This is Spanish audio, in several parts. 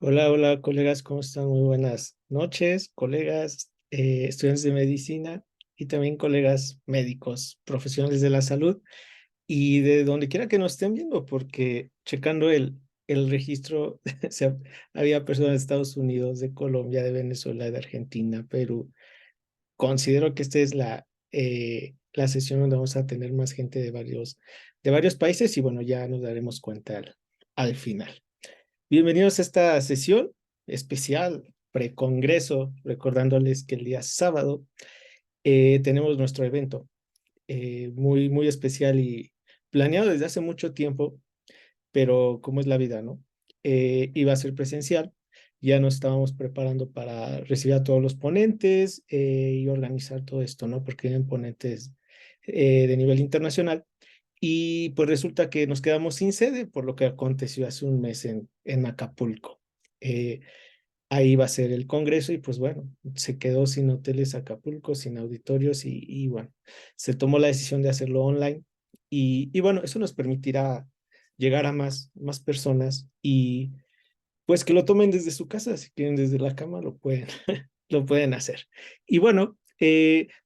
Hola, hola, colegas, ¿cómo están? Muy buenas noches, colegas, estudiantes de medicina y también colegas médicos, profesionales de la salud y de donde quiera que nos estén viendo, porque checando el registro, había personas de Estados Unidos, de Colombia, de Venezuela, de Argentina, Perú. Considero que esta es la sesión donde vamos a tener más gente de varios países y bueno, ya nos daremos cuenta al final. Bienvenidos a esta sesión especial precongreso, recordándoles que el día sábado tenemos nuestro evento muy especial y planeado desde hace mucho tiempo, pero como es la vida, ¿no? Iba a ser presencial, ya nos estábamos preparando para recibir a todos los ponentes y organizar todo esto, ¿no? Porque vienen ponentes de nivel internacional. Y pues resulta que nos quedamos sin sede por lo que aconteció hace un mes en Acapulco. Eh, Ahí va a ser el congreso y pues bueno, se quedó sin hoteles Acapulco, sin auditorios y bueno, se tomó la decisión de hacerlo online y bueno, eso nos permitirá llegar a más personas y pues que lo tomen desde su casa, si quieren desde la cama lo pueden, lo pueden hacer. Y bueno,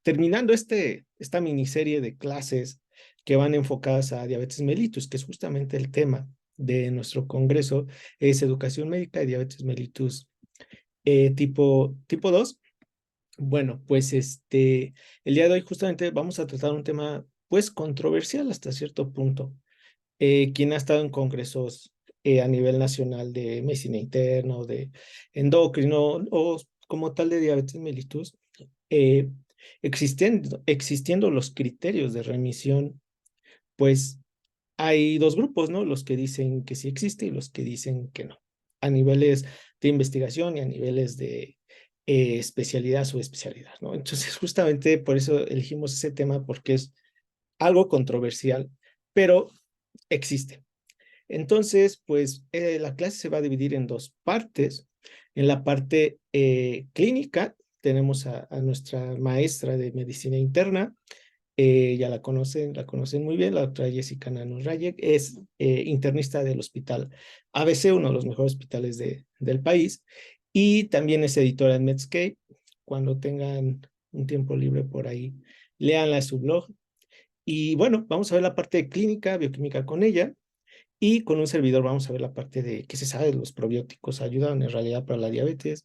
terminando esta miniserie de clases que van enfocadas a diabetes mellitus, que es justamente el tema de nuestro congreso, es educación médica de diabetes mellitus tipo 2. Bueno, pues el día de hoy justamente vamos a tratar un tema pues controversial hasta cierto punto. Quien ha estado en congresos a nivel nacional de medicina interna o de endocrino o como tal de diabetes mellitus, eh, existiendo los criterios de remisión, pues hay dos grupos, ¿no? Los que dicen que sí existe y los que dicen que no, a niveles de investigación y a niveles de especialidad, subespecialidad, ¿no? Entonces, justamente por eso elegimos ese tema, porque es algo controversial, pero existe. Entonces, pues la clase se va a dividir en dos partes. En la parte clínica tenemos a nuestra maestra de medicina interna, ya la conocen muy bien, la doctora Jessica Nanos Rayek, es internista del hospital ABC, uno de los mejores hospitales del país, y también es editora en Medscape. Cuando tengan un tiempo libre por ahí, léanla en su blog. Y bueno, vamos a ver la parte de clínica, bioquímica con ella, y con un servidor vamos a ver la parte de qué se sabe de los probióticos, ayudan en realidad para la diabetes.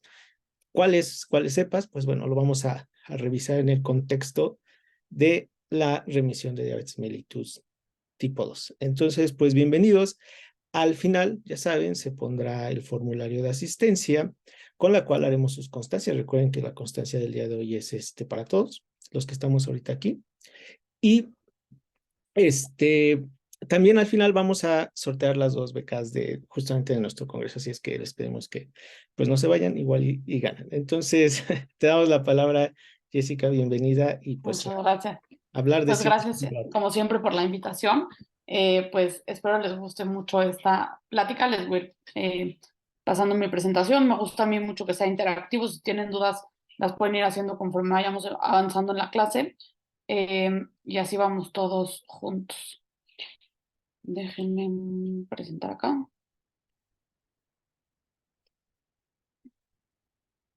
¿Cuáles sepas? Pues bueno, lo vamos a revisar en el contexto de la remisión de diabetes mellitus tipo 2. Entonces, pues bienvenidos. Al final, ya saben, se pondrá el formulario de asistencia con la cual haremos sus constancias. Recuerden que la constancia del día de hoy es para todos los que estamos ahorita aquí. Y este, también al final vamos a sortear las dos becas de justamente de nuestro congreso, así es que les pedimos que pues no se vayan igual y ganen. Entonces, te damos la palabra, Jessica, bienvenida y pues Muchas gracias. hablar de Pues ciencia. gracias, como siempre, por la invitación. Pues espero les guste mucho esta plática. Les voy a ir pasando mi presentación. Me gusta a mí mucho que sea interactivo. Si tienen dudas, las pueden ir haciendo conforme vayamos avanzando en la clase. Y así vamos todos juntos. Déjenme presentar acá.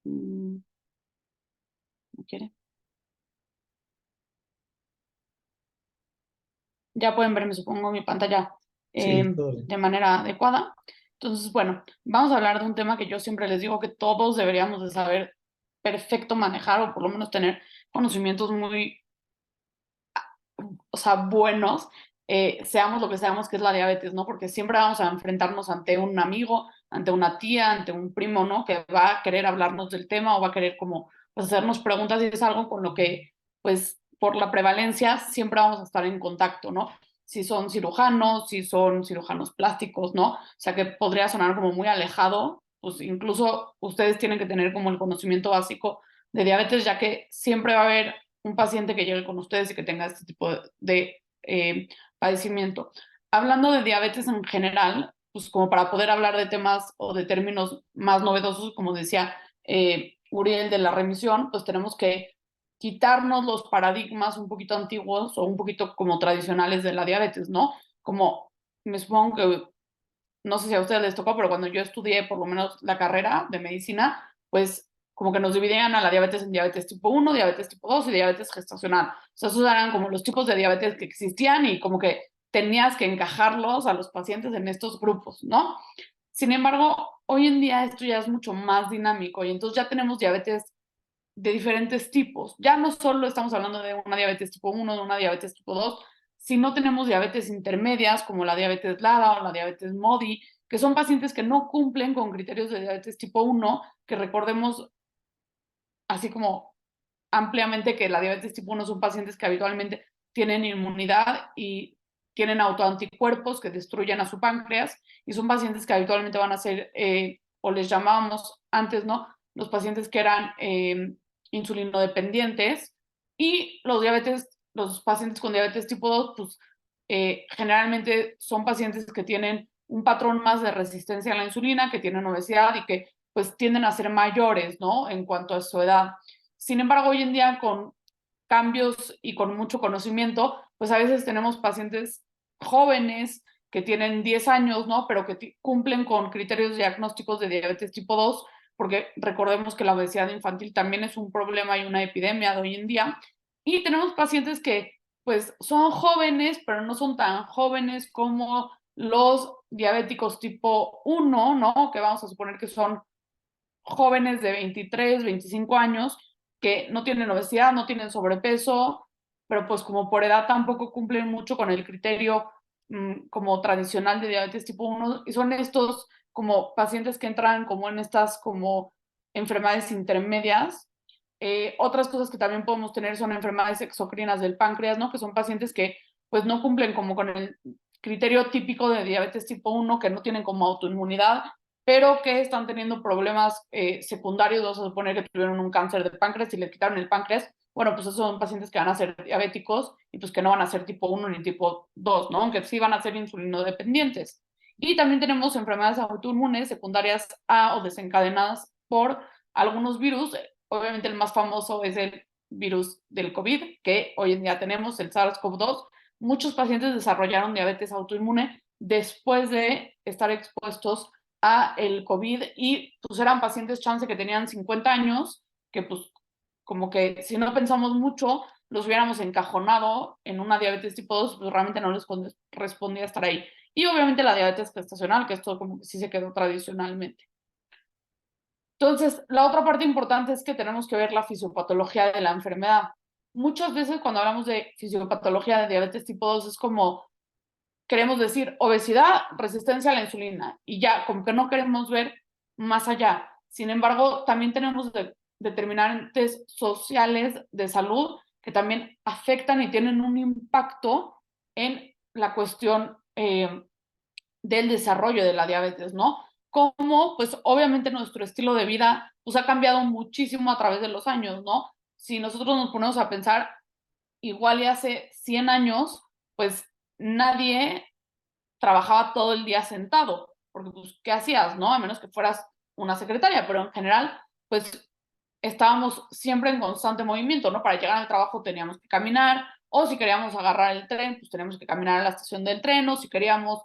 Mm, ¿No quiere? Ya pueden ver, me supongo, mi pantalla Sí, todo bien. de manera adecuada. Entonces, bueno, vamos a hablar de un tema que yo siempre les digo que todos deberíamos de saber perfecto manejar o por lo menos tener conocimientos muy, o sea, buenos, seamos lo que seamos, que es la diabetes, ¿no? Porque siempre vamos a enfrentarnos ante un amigo, ante una tía, ante un primo, ¿no? Que va a querer hablarnos del tema o va a querer como pues, hacernos preguntas y es algo con lo que, pues, por la prevalencia siempre vamos a estar en contacto, ¿no? Si son cirujanos, si son cirujanos plásticos, ¿no? O sea, que podría sonar como muy alejado, pues incluso ustedes tienen que tener como el conocimiento básico de diabetes, ya que siempre va a haber un paciente que llegue con ustedes y que tenga este tipo de padecimiento. Hablando de diabetes en general, pues como para poder hablar de temas o de términos más novedosos, como decía Uriel de la remisión, pues tenemos que quitarnos los paradigmas un poquito antiguos o un poquito como tradicionales de la diabetes, ¿no? Como me supongo que no sé si a ustedes les tocó, pero cuando yo estudié por lo menos la carrera de medicina, pues como que nos dividían a la diabetes en diabetes tipo 1, diabetes tipo 2 y diabetes gestacional. O sea, esos eran como los tipos de diabetes que existían y como que tenías que encajarlos a los pacientes en estos grupos, ¿no? Sin embargo, hoy en día esto ya es mucho más dinámico y entonces ya tenemos diabetes de diferentes tipos. Ya no solo estamos hablando de una diabetes tipo 1, de una diabetes tipo 2, sino tenemos diabetes intermedias como la diabetes LADA o la diabetes MODI, que son pacientes que no cumplen con criterios de diabetes tipo 1, que recordemos así como ampliamente que la diabetes tipo 1 son pacientes que habitualmente tienen inmunidad y tienen autoanticuerpos que destruyen a su páncreas y son pacientes que habitualmente van a ser, o les llamábamos antes, ¿no? Los pacientes que eran insulinodependientes y los pacientes con diabetes tipo 2, pues generalmente son pacientes que tienen un patrón más de resistencia a la insulina, que tienen obesidad y que pues tienden a ser mayores, ¿no? En cuanto a su edad. Sin embargo, hoy en día con cambios y con mucho conocimiento, pues a veces tenemos pacientes jóvenes que tienen 10 años, ¿no? Pero que cumplen con criterios diagnósticos de diabetes tipo 2, porque recordemos que la obesidad infantil también es un problema y una epidemia de hoy en día. Y tenemos pacientes que pues son jóvenes, pero no son tan jóvenes como los diabéticos tipo 1, ¿no? Que vamos a suponer que son jóvenes de 23, 25 años que no tienen obesidad, no tienen sobrepeso, pero pues como por edad tampoco cumplen mucho con el criterio como tradicional de diabetes tipo 1 y son estos como pacientes que entran como en estas como enfermedades intermedias. Otras cosas que también podemos tener son enfermedades exocrinas del páncreas, ¿no? Que son pacientes que pues no cumplen como con el criterio típico de diabetes tipo 1, que no tienen como autoinmunidad, pero que están teniendo problemas secundarios. Vamos a suponer que tuvieron un cáncer de páncreas y le quitaron el páncreas. Bueno, pues esos son pacientes que van a ser diabéticos y pues que no van a ser tipo 1 ni tipo 2, ¿no? Aunque sí van a ser insulinodependientes. Y también tenemos enfermedades autoinmunes secundarias a o desencadenadas por algunos virus. Obviamente el más famoso es el virus del COVID, que hoy en día tenemos, el SARS-CoV-2. Muchos pacientes desarrollaron diabetes autoinmune después de estar expuestos a el COVID y pues eran pacientes chance que tenían 50 años, que pues como que si no pensamos mucho, los hubiéramos encajonado en una diabetes tipo 2, pues realmente no les respondía estar ahí. Y obviamente la diabetes gestacional, que esto como que sí se quedó tradicionalmente. Entonces, la otra parte importante es que tenemos que ver la fisiopatología de la enfermedad. Muchas veces cuando hablamos de fisiopatología de diabetes tipo 2 es como queremos decir obesidad, resistencia a la insulina y ya, como que no queremos ver más allá. Sin embargo, también tenemos determinantes sociales de salud que también afectan y tienen un impacto en la cuestión del desarrollo de la diabetes, ¿no? Como, pues obviamente nuestro estilo de vida pues ha cambiado muchísimo a través de los años, ¿no? Si nosotros nos ponemos a pensar, igual y hace 100 años, pues nadie trabajaba todo el día sentado, porque pues, ¿qué hacías, no? A menos que fueras una secretaria, pero en general, pues estábamos siempre en constante movimiento, ¿no? Para llegar al trabajo teníamos que caminar, o si queríamos agarrar el tren, pues teníamos que caminar a la estación del tren, o si queríamos,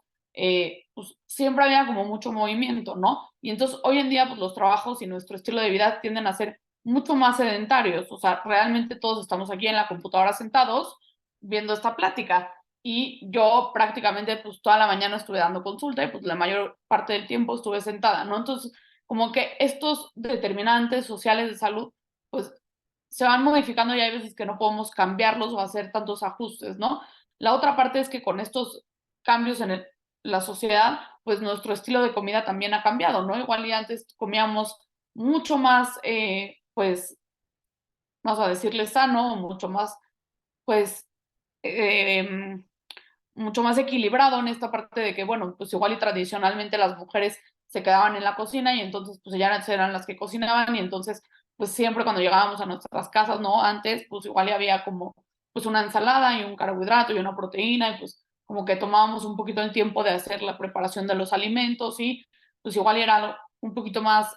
pues siempre había como mucho movimiento, ¿no? Y entonces hoy en día, pues los trabajos y nuestro estilo de vida tienden a ser mucho más sedentarios, o sea, realmente todos estamos aquí en la computadora sentados viendo esta plática. Y yo prácticamente pues toda la mañana estuve dando consulta y pues la mayor parte del tiempo estuve sentada, ¿no? Entonces, como que estos determinantes sociales de salud, pues se van modificando y hay veces que no podemos cambiarlos o hacer tantos ajustes, ¿no? La otra parte es que con estos cambios en la sociedad, pues nuestro estilo de comida también ha cambiado, ¿no? Igual y antes comíamos mucho más, pues, vamos a decirle sano, mucho más, pues, eh, mucho más equilibrado en esta parte de que, bueno, pues igual y tradicionalmente las mujeres se quedaban en la cocina y entonces pues ellas eran las que cocinaban y entonces pues siempre cuando llegábamos a nuestras casas, ¿no? Antes pues igual y había como pues una ensalada y un carbohidrato y una proteína y pues como que tomábamos un poquito el tiempo de hacer la preparación de los alimentos y pues igual era un poquito más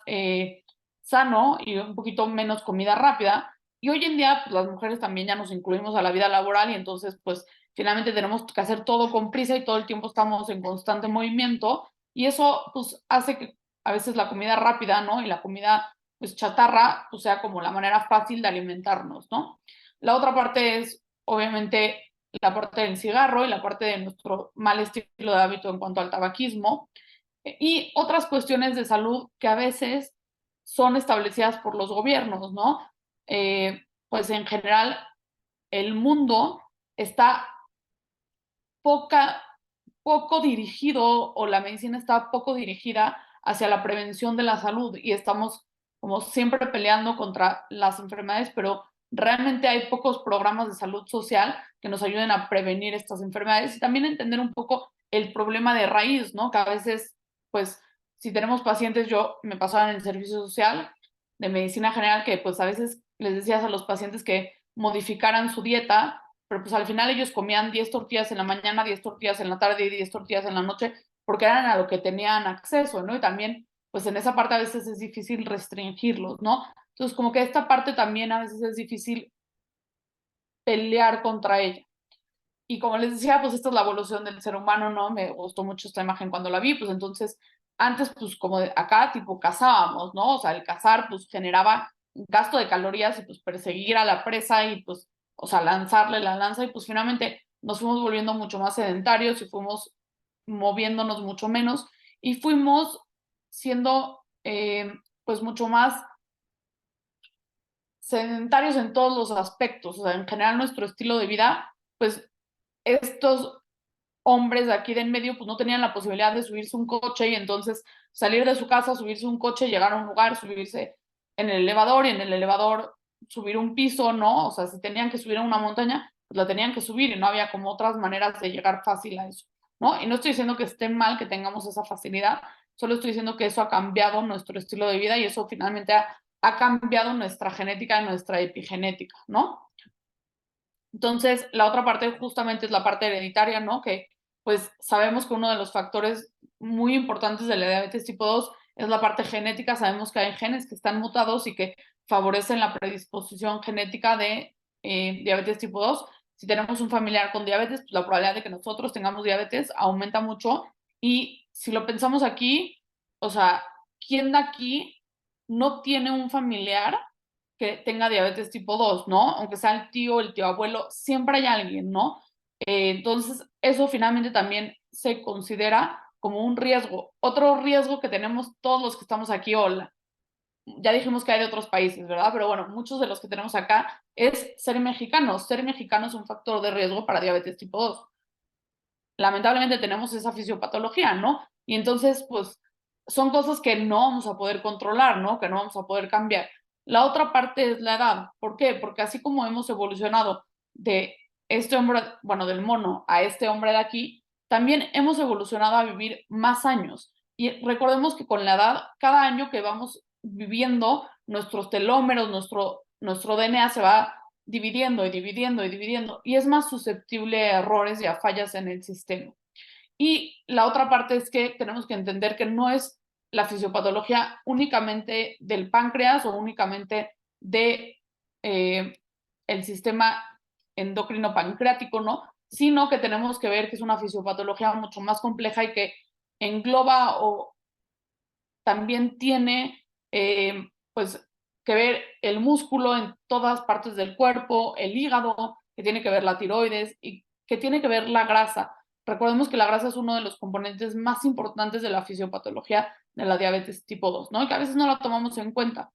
sano y un poquito menos comida rápida. Y hoy en día pues las mujeres también ya nos incluimos a la vida laboral y entonces pues finalmente tenemos que hacer todo con prisa y todo el tiempo estamos en constante movimiento Y eso pues hace que a veces la comida rápida, ¿no? Y la comida pues chatarra, pues sea como la manera fácil de alimentarnos, ¿no? La otra parte es, obviamente, la parte del cigarro y la parte de nuestro mal estilo de hábito en cuanto al tabaquismo y otras cuestiones de salud que a veces son establecidas por los gobiernos, ¿no? Pues en general el mundo está poca, poco dirigido o la medicina está poco dirigida hacia la prevención de la salud y estamos como siempre peleando contra las enfermedades, pero realmente hay pocos programas de salud social que nos ayuden a prevenir estas enfermedades y también entender un poco el problema de raíz, ¿no? Que a veces, pues, si tenemos pacientes, yo me pasaba en el servicio social de medicina general que pues a veces les decías a los pacientes que modificaran su dieta, pero pues al final ellos comían 10 tortillas en la mañana, 10 tortillas en la tarde y 10 tortillas en la noche, porque eran a lo que tenían acceso, ¿no? Y también, pues en esa parte a veces es difícil restringirlos, ¿no? Entonces, como que esta parte también a veces es difícil pelear contra ella. Y como les decía, pues esta es la evolución del ser humano, ¿no? Me gustó mucho esta imagen cuando la vi, pues entonces, antes, pues como de acá, tipo, cazábamos, ¿no? O sea, el cazar, pues generaba un gasto de calorías y pues perseguir a la presa y pues, o sea, lanzarle la lanza y pues finalmente nos fuimos volviendo mucho más sedentarios y fuimos moviéndonos mucho menos y fuimos siendo, pues mucho más sedentarios en todos los aspectos, o sea, en general nuestro estilo de vida, pues estos hombres de aquí de en medio pues no tenían la posibilidad de subirse un coche y entonces salir de su casa, subirse un coche, llegar a un lugar, subirse en el elevador y en el elevador subir un piso, ¿no? O sea, si tenían que subir a una montaña, pues la tenían que subir y no había como otras maneras de llegar fácil a eso, ¿no? Y no estoy diciendo que esté mal que tengamos esa facilidad, solo estoy diciendo que eso ha cambiado nuestro estilo de vida y eso finalmente ha cambiado nuestra genética y nuestra epigenética, ¿no? Entonces, la otra parte justamente es la parte hereditaria, ¿no? Que pues sabemos que uno de los factores muy importantes de la diabetes tipo 2 es la parte genética. Sabemos que hay genes que están mutados y que favorecen la predisposición genética de diabetes tipo 2. Si tenemos un familiar con diabetes, pues la probabilidad de que nosotros tengamos diabetes aumenta mucho. Y si lo pensamos aquí, o sea, ¿quién de aquí no tiene un familiar que tenga diabetes tipo 2, ¿no? Aunque sea el tío abuelo, siempre hay alguien, ¿no? Entonces, eso finalmente también se considera como un riesgo. Otro riesgo que tenemos todos los que estamos aquí, hola, ya dijimos que hay de otros países, ¿verdad? Pero bueno, muchos de los que tenemos acá es ser mexicano. Ser mexicano es un factor de riesgo para diabetes tipo 2. Lamentablemente tenemos esa fisiopatología, ¿no? Y entonces, pues, son cosas que no vamos a poder controlar, ¿no? Que no vamos a poder cambiar. La otra parte es la edad. ¿Por qué? Porque así como hemos evolucionado de este hombre, bueno, del mono a este hombre de aquí, también hemos evolucionado a vivir más años. Y recordemos que con la edad, cada año que vamos viviendo, nuestros telómeros, nuestro DNA se va dividiendo y dividiendo y dividiendo y es más susceptible a errores y a fallas en el sistema. Y la otra parte es que tenemos que entender que no es la fisiopatología únicamente del páncreas o únicamente de el sistema endocrino pancreático, ¿no? Sino que tenemos que ver que es una fisiopatología mucho más compleja y que engloba o también tiene pues que ver el músculo en todas partes del cuerpo, el hígado, que tiene que ver la tiroides y que tiene que ver la grasa. Recordemos que la grasa es uno de los componentes más importantes de la fisiopatología de la diabetes tipo 2, ¿no? Y que a veces no la tomamos en cuenta.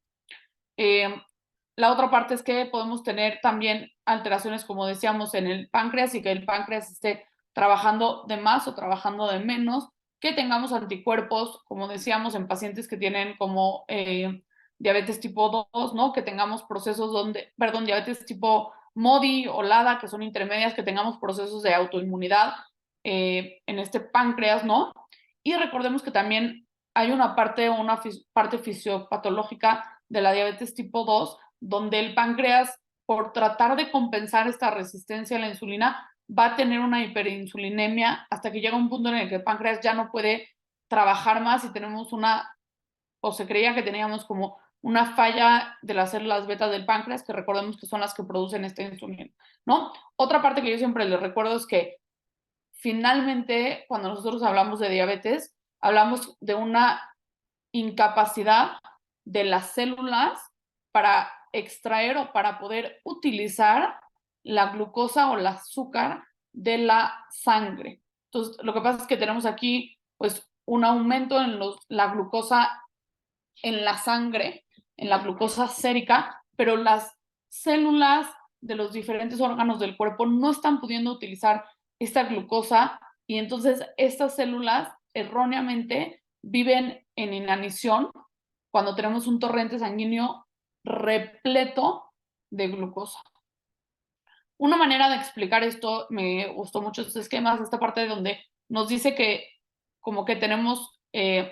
Eh, la otra parte es que podemos tener también alteraciones, como decíamos, en el páncreas y que el páncreas esté trabajando de más o trabajando de menos, que tengamos anticuerpos, como decíamos, en pacientes que tienen como diabetes tipo 2, ¿no? Que tengamos procesos donde, perdón, diabetes tipo MODI o LADA, que son intermedias, que tengamos procesos de autoinmunidad en este páncreas, ¿no? Y recordemos que también hay una parte fisiopatológica de la diabetes tipo 2 donde el páncreas, por tratar de compensar esta resistencia a la insulina, va a tener una hiperinsulinemia hasta que llega un punto en el que el páncreas ya no puede trabajar más y tenemos o se creía que teníamos como una falla de las células beta del páncreas, que recordemos que son las que producen esta insulina, ¿no? Otra parte que yo siempre les recuerdo es que finalmente, cuando nosotros hablamos de diabetes, hablamos de una incapacidad de las células para extraer o para poder utilizar la glucosa o el azúcar de la sangre. Entonces, lo que pasa es que tenemos aquí pues un aumento en la glucosa en la sangre, en la glucosa sérica, pero las células de los diferentes órganos del cuerpo no están pudiendo utilizar esta glucosa y entonces estas células erróneamente viven en inanición cuando tenemos un torrente sanguíneo repleto de glucosa. Una manera de explicar esto, me gustó mucho estos esquemas, esta parte donde nos dice que como que tenemos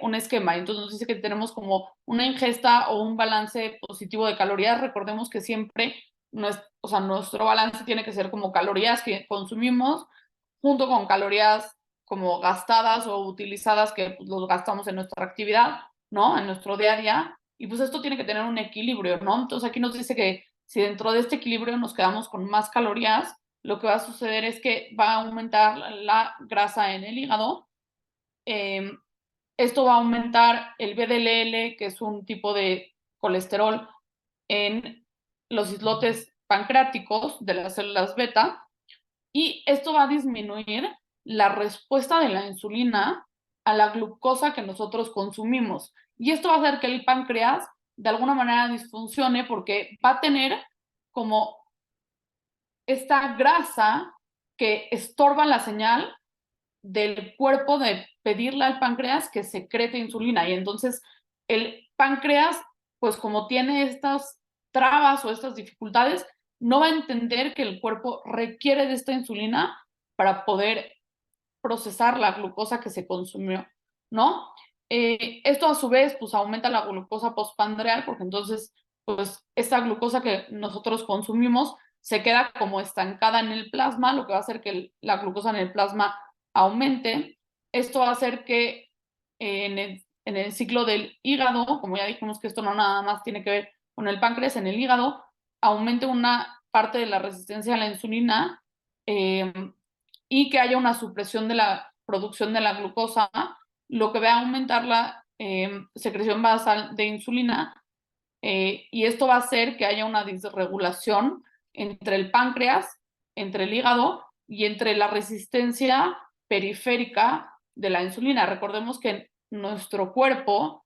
un esquema, entonces nos dice que tenemos como una ingesta o un balance positivo de calorías. Recordemos que siempre o sea, nuestro balance tiene que ser como calorías que consumimos junto con calorías como gastadas o utilizadas que pues, los gastamos en nuestra actividad, ¿no? En nuestro día a día. Y pues esto tiene que tener un equilibrio, ¿no? Entonces aquí nos dice que si dentro de este equilibrio nos quedamos con más calorías, lo que va a suceder es que va a aumentar la grasa en el hígado. Esto va a aumentar el VDLL, que es un tipo de colesterol, en los islotes pancreáticos de las células beta. Y esto va a disminuir la respuesta de la insulina a la glucosa que nosotros consumimos. Y esto va a hacer que el páncreas de alguna manera disfuncione porque va a tener como esta grasa que estorba la señal del cuerpo de pedirle al páncreas que secrete insulina. Y entonces el páncreas, pues como tiene estas trabas o estas dificultades, no va a entender que el cuerpo requiere de esta insulina para poder procesar la glucosa que se consumió, ¿no? Esto a su vez, pues aumenta la glucosa postprandial, porque entonces, pues esta glucosa que nosotros consumimos se queda como estancada en el plasma, lo que va a hacer que la glucosa en el plasma aumente. Esto va a hacer que en el ciclo del hígado, como ya dijimos que esto no nada más tiene que ver con el páncreas, en el hígado aumente una parte de la resistencia a la insulina, y que haya una supresión de la producción de la glucosa, lo que va a aumentar la secreción basal de insulina, y esto va a hacer que haya una disregulación entre el páncreas, entre el hígado y entre la resistencia periférica de la insulina. Recordemos que nuestro cuerpo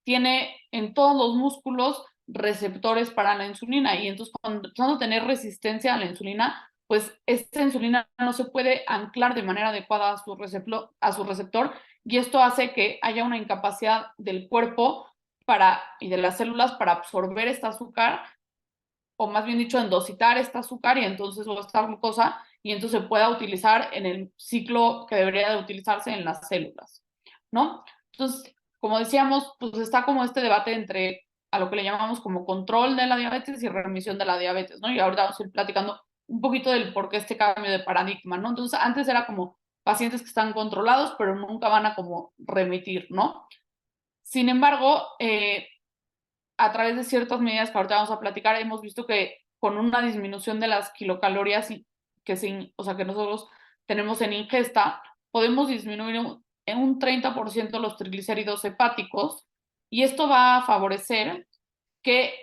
tiene en todos los músculos receptores para la insulina y entonces cuando empezamos a tener resistencia a la insulina, pues esta insulina no se puede anclar de manera adecuada a su receptor y esto hace que haya una incapacidad del cuerpo y de las células para absorber este azúcar, o más bien dicho, endositar este azúcar y entonces o esta glucosa y entonces se pueda utilizar en el ciclo que debería de utilizarse en las células, ¿no? Entonces, como decíamos, pues está como este debate entre a lo que le llamamos como control de la diabetes y remisión de la diabetes, ¿no? Y ahorita vamos a ir platicando un poquito del por qué este cambio de paradigma, ¿no? Entonces, antes era como pacientes que están controlados, pero nunca van a como remitir, ¿no? Sin embargo, a través de ciertas medidas que ahorita vamos a platicar, hemos visto que con una disminución de las kilocalorías o sea, que nosotros tenemos en ingesta, podemos disminuir en un 30% los triglicéridos hepáticos y esto va a favorecer que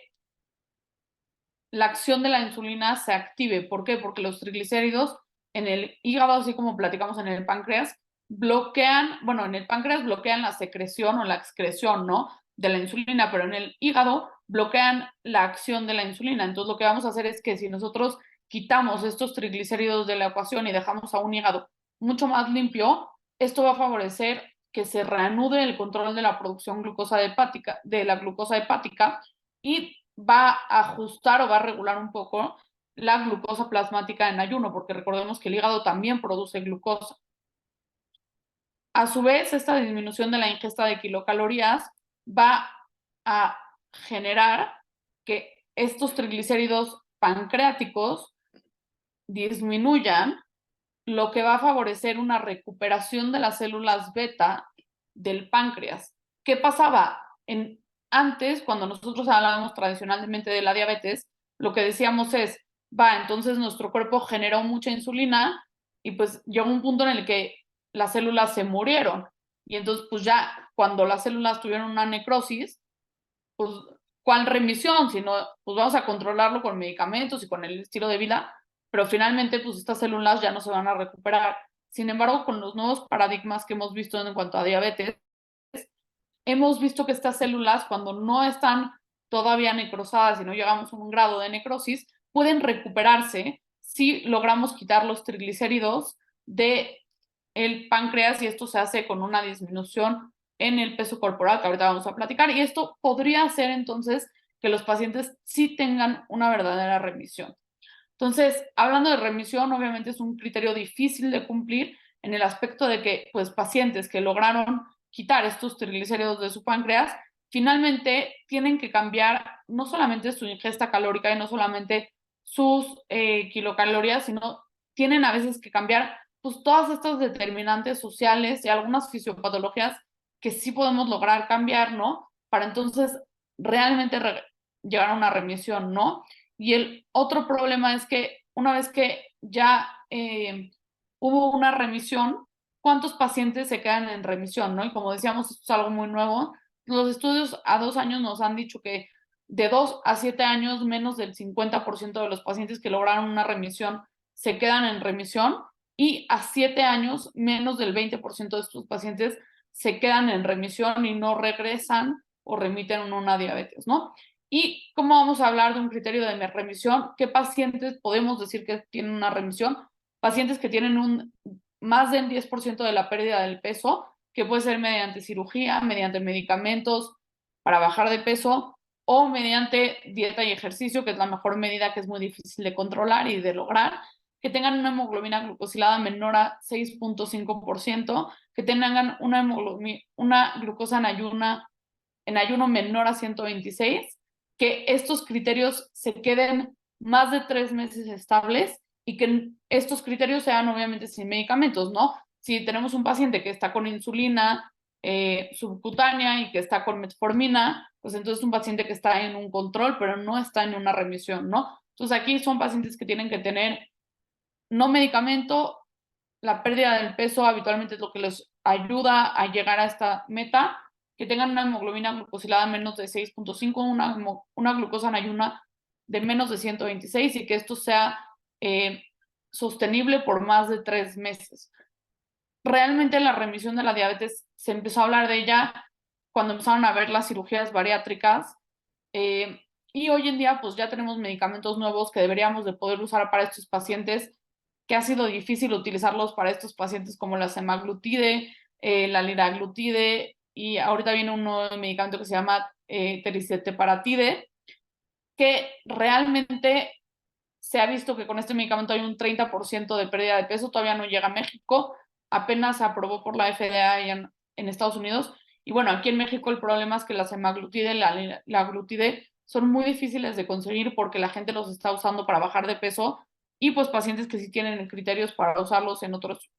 la acción de la insulina se active. ¿Por qué? Porque los triglicéridos en el hígado, así como platicamos en el páncreas, bueno, en el páncreas bloquean la secreción o la excreción, ¿no? De la insulina, pero en el hígado bloquean la acción de la insulina. Entonces lo que vamos a hacer es que si nosotros quitamos estos triglicéridos de la ecuación y dejamos a un hígado mucho más limpio, esto va a favorecer que se reanude el control de la producción de la glucosa hepática y va a ajustar o va a regular un poco la glucosa plasmática en ayuno, porque recordemos que el hígado también produce glucosa. A su vez, esta disminución de la ingesta de kilocalorías va a generar que estos triglicéridos pancreáticos disminuyan, lo que va a favorecer una recuperación de las células beta del páncreas. ¿Qué pasaba? Antes, cuando nosotros hablábamos tradicionalmente de la diabetes, lo que decíamos es, entonces nuestro cuerpo generó mucha insulina y pues llegó un punto en el que las células se murieron. Y entonces, pues ya cuando las células tuvieron una necrosis, pues, ¿cuál remisión? Si no, pues vamos a controlarlo con medicamentos y con el estilo de vida, pero finalmente, pues estas células ya no se van a recuperar. Sin embargo, con los nuevos paradigmas que hemos visto en cuanto a diabetes, hemos visto que estas células, cuando no están todavía necrosadas y no llegamos a un grado de necrosis, pueden recuperarse si logramos quitar los triglicéridos de el páncreas, y esto se hace con una disminución en el peso corporal, que ahorita vamos a platicar, y esto podría hacer entonces que los pacientes sí tengan una verdadera remisión. Entonces, hablando de remisión, obviamente es un criterio difícil de cumplir en el aspecto de que, pues, pacientes que lograron quitar estos triglicéridos de su páncreas, finalmente tienen que cambiar no solamente su ingesta calórica y no solamente sus kilocalorías, sino tienen a veces que cambiar, pues, todas estas determinantes sociales y algunas fisiopatologías que sí podemos lograr cambiar, ¿no? Para entonces realmente llegar a una remisión, ¿no? Y el otro problema es que una vez que ya hubo una remisión, ¿cuántos pacientes se quedan en remisión, no? Y como decíamos, esto es algo muy nuevo. Los estudios a 2 años nos han dicho que de 2 a 7 años, menos del 50% de los pacientes que lograron una remisión se quedan en remisión, y a 7 años, menos del 20% de estos pacientes se quedan en remisión y no regresan o remiten una diabetes, ¿no? ¿Y cómo vamos a hablar de un criterio de remisión? ¿Qué pacientes podemos decir que tienen una remisión? Pacientes que tienen más del 10% de la pérdida del peso, que puede ser mediante cirugía, mediante medicamentos para bajar de peso o mediante dieta y ejercicio, que es la mejor medida, que es muy difícil de controlar y de lograr, que tengan una hemoglobina glucosilada menor a 6.5%, que tengan una glucosa en ayuno menor a 126, que estos criterios se queden más de 3 meses estables y que estos criterios sean obviamente sin medicamentos, ¿no? Si tenemos un paciente que está con insulina subcutánea y que está con metformina, pues entonces es un paciente que está en un control, pero no está en una remisión, ¿no? Entonces aquí son pacientes que tienen que tener no medicamento, la pérdida del peso habitualmente es lo que les ayuda a llegar a esta meta, que tengan una hemoglobina glucosilada menos de 6.5, una glucosa en ayuna de menos de 126, y que esto sea eh, sostenible por más de 3 meses. Realmente la remisión de la diabetes se empezó a hablar de ella cuando empezaron a ver las cirugías bariátricas, eh, y hoy en día pues ya tenemos medicamentos nuevos que deberíamos de poder usar para estos pacientes, que ha sido difícil utilizarlos para estos pacientes, como la semaglutide, la liraglutide, y ahorita viene un nuevo medicamento que se llama tericeteparatide, que realmente se ha visto que con este medicamento hay un 30% de pérdida de peso, todavía no llega a México, apenas se aprobó por la FDA en Estados Unidos. Y bueno, aquí en México el problema es que la semaglutide y la glutide son muy difíciles de conseguir porque la gente los está usando para bajar de peso, y pues pacientes que sí tienen criterios para usarlos en otros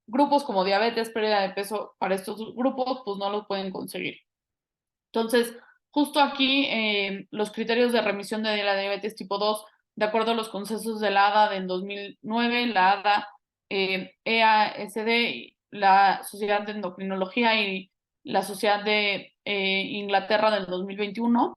grupos como diabetes, pérdida de peso, para estos grupos pues no los pueden conseguir. Entonces, justo aquí los criterios de remisión de la diabetes tipo 2, de acuerdo a los consensos de la ADA del 2009, la ADA EASD, la Sociedad de Endocrinología y la Sociedad de Inglaterra del 2021.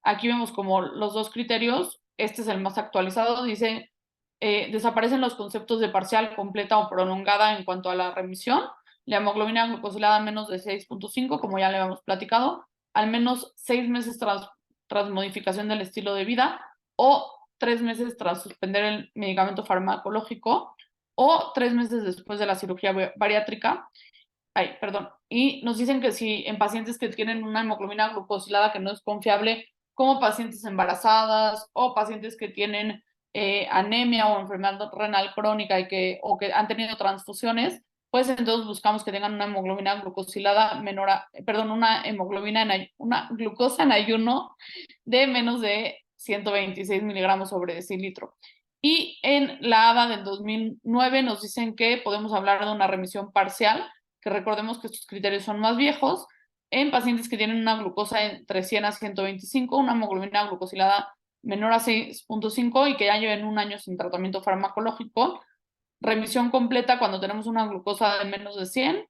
Aquí vemos como los dos criterios, este es el más actualizado, dice, desaparecen los conceptos de parcial, completa o prolongada en cuanto a la remisión, la hemoglobina glucosilada menos de 6.5, como ya le habíamos platicado, al menos 6 meses tras modificación del estilo de vida, o 3 meses tras suspender el medicamento farmacológico, o 3 meses después de la cirugía bariátrica. Ay, perdón. Y nos dicen que si en pacientes que tienen una hemoglobina glucosilada que no es confiable, como pacientes embarazadas o pacientes que tienen anemia o enfermedad renal crónica o que han tenido transfusiones, pues entonces buscamos que tengan una hemoglobina glucosilada menor perdón, una glucosa en ayuno de menos de 126 miligramos sobre decilitro. Y en la ADA del 2009 nos dicen que podemos hablar de una remisión parcial, que recordemos que estos criterios son más viejos, en pacientes que tienen una glucosa entre 100 a 125, una hemoglobina glucosilada menor a 6.5 y que ya lleven un año sin tratamiento farmacológico. Remisión completa cuando tenemos una glucosa de menos de 100,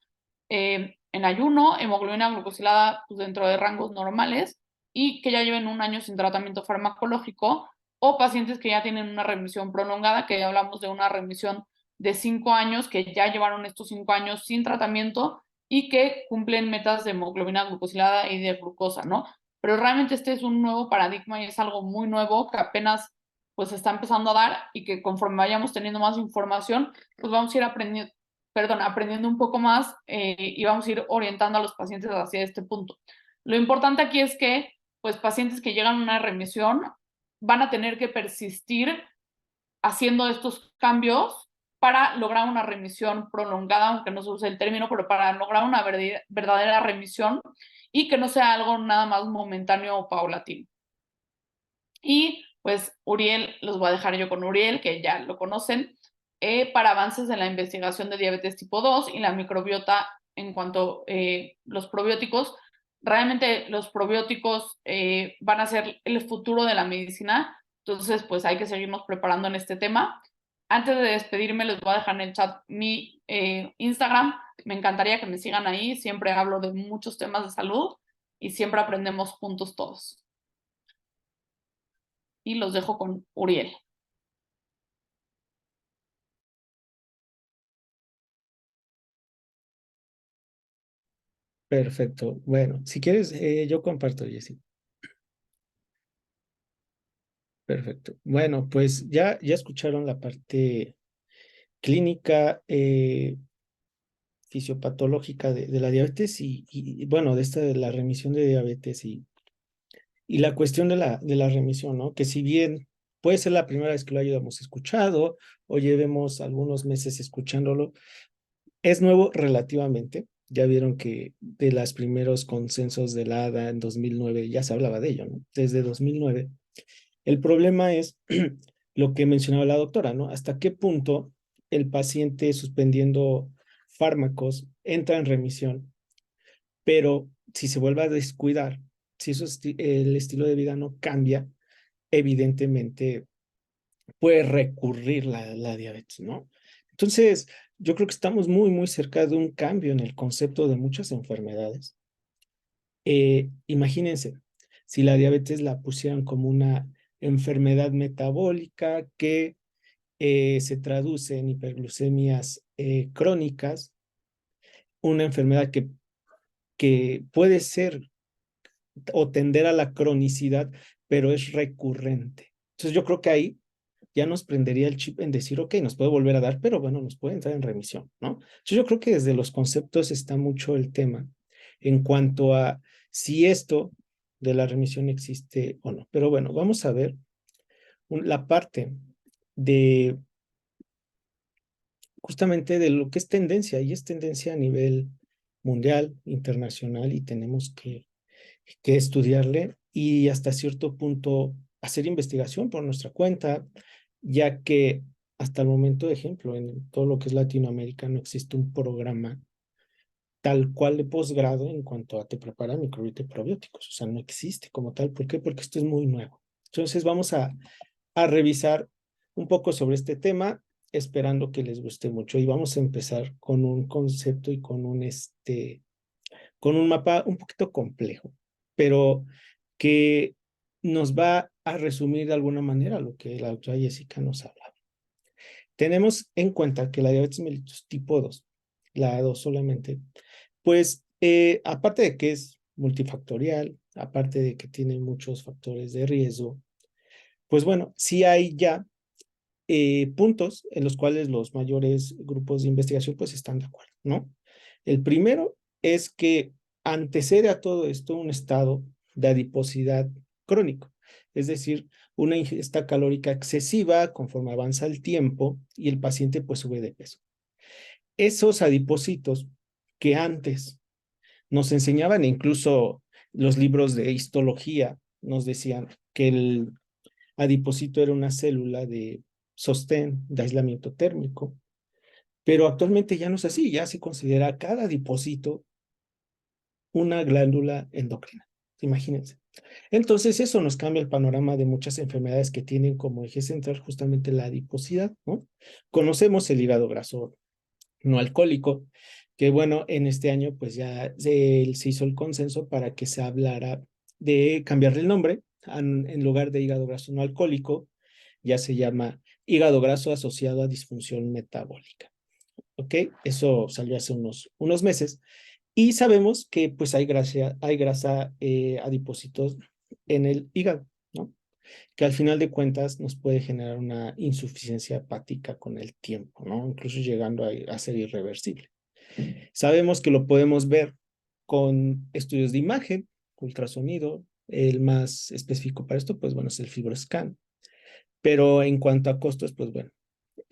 en ayuno, hemoglobina glucosilada pues, dentro de rangos normales y que ya lleven un año sin tratamiento farmacológico, o pacientes que ya tienen una remisión prolongada, que ya hablamos de una remisión de 5 años, que ya llevaron estos 5 años sin tratamiento y que cumplen metas de hemoglobina glucosilada y de glucosa, ¿no? Pero realmente este es un nuevo paradigma y es algo muy nuevo que apenas pues está empezando a dar, y que conforme vayamos teniendo más información, pues vamos a ir aprendiendo un poco más, y vamos a ir orientando a los pacientes hacia este punto. Lo importante aquí es que pues pacientes que llegan a una remisión van a tener que persistir haciendo estos cambios para lograr una remisión prolongada, aunque no se use el término, pero para lograr una verdadera remisión y que no sea algo nada más momentáneo o paulatino. Y pues Uriel, los voy a dejar yo con Uriel, que ya lo conocen, para avances en la investigación de diabetes tipo 2 y la microbiota en cuanto los probióticos. Realmente los probióticos van a ser el futuro de la medicina, entonces pues hay que seguirnos preparando en este tema. Antes de despedirme, les voy a dejar en el chat mi Instagram. Me encantaría que me sigan ahí. Siempre hablo de muchos temas de salud y siempre aprendemos juntos todos. Y los dejo con Uriel. Perfecto. Bueno, si quieres, yo comparto, Jessy. Perfecto. Bueno, pues ya escucharon la parte clínica, fisiopatológica de la diabetes bueno, de esta de la remisión de diabetes y la cuestión de la remisión, ¿no? Que si bien puede ser la primera vez que lo hayamos escuchado o llevemos algunos meses escuchándolo, es nuevo relativamente. Ya vieron que de los primeros consensos de la ADA en 2009 ya se hablaba de ello, ¿no? Desde 2009. El problema es lo que mencionaba la doctora, ¿no? ¿Hasta qué punto el paciente suspendiendo fármacos entra en remisión? Pero si se vuelve a descuidar, si el estilo de vida no cambia, evidentemente puede recurrir la diabetes, ¿no? Entonces, yo creo que estamos muy, muy cerca de un cambio en el concepto de muchas enfermedades. Imagínense, si la diabetes la pusieran como una enfermedad metabólica que se traduce en hiperglucemias crónicas, una enfermedad que puede ser o tender a la cronicidad, pero es recurrente. Entonces yo creo que ahí ya nos prendería el chip en decir, ok, nos puede volver a dar, pero bueno, nos puede entrar en remisión, ¿no? Entonces yo creo que desde los conceptos está mucho el tema en cuanto a si esto de la remisión existe o no. Pero bueno, vamos a ver la parte de justamente de lo que es tendencia, y es tendencia a nivel mundial, internacional, y tenemos que estudiarle y hasta cierto punto hacer investigación por nuestra cuenta, ya que hasta el momento, de ejemplo, en todo lo que es Latinoamérica no existe un programa tal cual de posgrado en cuanto a te prepara microbiota y probióticos. O sea, no existe como tal. ¿Por qué? Porque esto es muy nuevo. Entonces vamos a revisar un poco sobre este tema, esperando que les guste mucho. Y vamos a empezar con un concepto y con un mapa un poquito complejo, pero que nos va a resumir de alguna manera lo que la doctora Jessica nos habla. Tenemos en cuenta que la diabetes mellitus tipo 2, la A2 solamente, pues aparte de que es multifactorial, aparte de que tiene muchos factores de riesgo, pues bueno, sí hay ya puntos en los cuales los mayores grupos de investigación pues están de acuerdo, ¿no? El primero es que antecede a todo esto un estado de adiposidad crónico, es decir, una ingesta calórica excesiva conforme avanza el tiempo y el paciente pues sube de peso. Esos adipocitos que antes nos enseñaban, incluso los libros de histología nos decían que el adipocito era una célula de sostén, de aislamiento térmico, pero actualmente ya no es así, ya se considera cada adipocito una glándula endocrina, imagínense. Entonces eso nos cambia el panorama de muchas enfermedades que tienen como eje central justamente la adiposidad, ¿no? Conocemos el hígado graso no alcohólico, que bueno, en este año pues ya se hizo el consenso para que se hablara de cambiarle el nombre, en lugar de hígado graso no alcohólico, ya se llama hígado graso asociado a disfunción metabólica. ¿Ok? Eso salió hace unos meses. Y sabemos que pues hay grasa adipósitos en el hígado, ¿no? Que al final de cuentas nos puede generar una insuficiencia hepática con el tiempo, ¿no? Incluso llegando a ser irreversible. Sabemos que lo podemos ver con estudios de imagen, ultrasonido, el más específico para esto, pues bueno, es el FibroScan. Pero en cuanto a costos, pues bueno,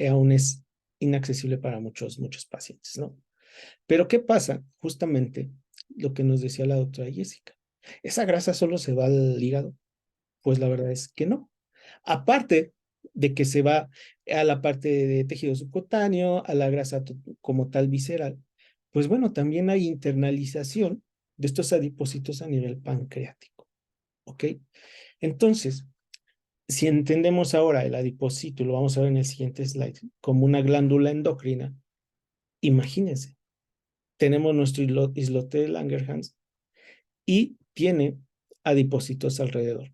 aún es inaccesible para muchos pacientes, ¿no? Pero ¿qué pasa? Justamente lo que nos decía la doctora Jessica. ¿Esa grasa solo se va al hígado? Pues la verdad es que no. Aparte de que se va a la parte de tejido subcutáneo, a la grasa como tal visceral, pues bueno, también hay internalización de estos adipocitos a nivel pancreático, ¿ok? Entonces, si entendemos ahora el adipocito, y lo vamos a ver en el siguiente slide, como una glándula endocrina, imagínense, tenemos nuestro islote de Langerhans y tiene adipocitos alrededor,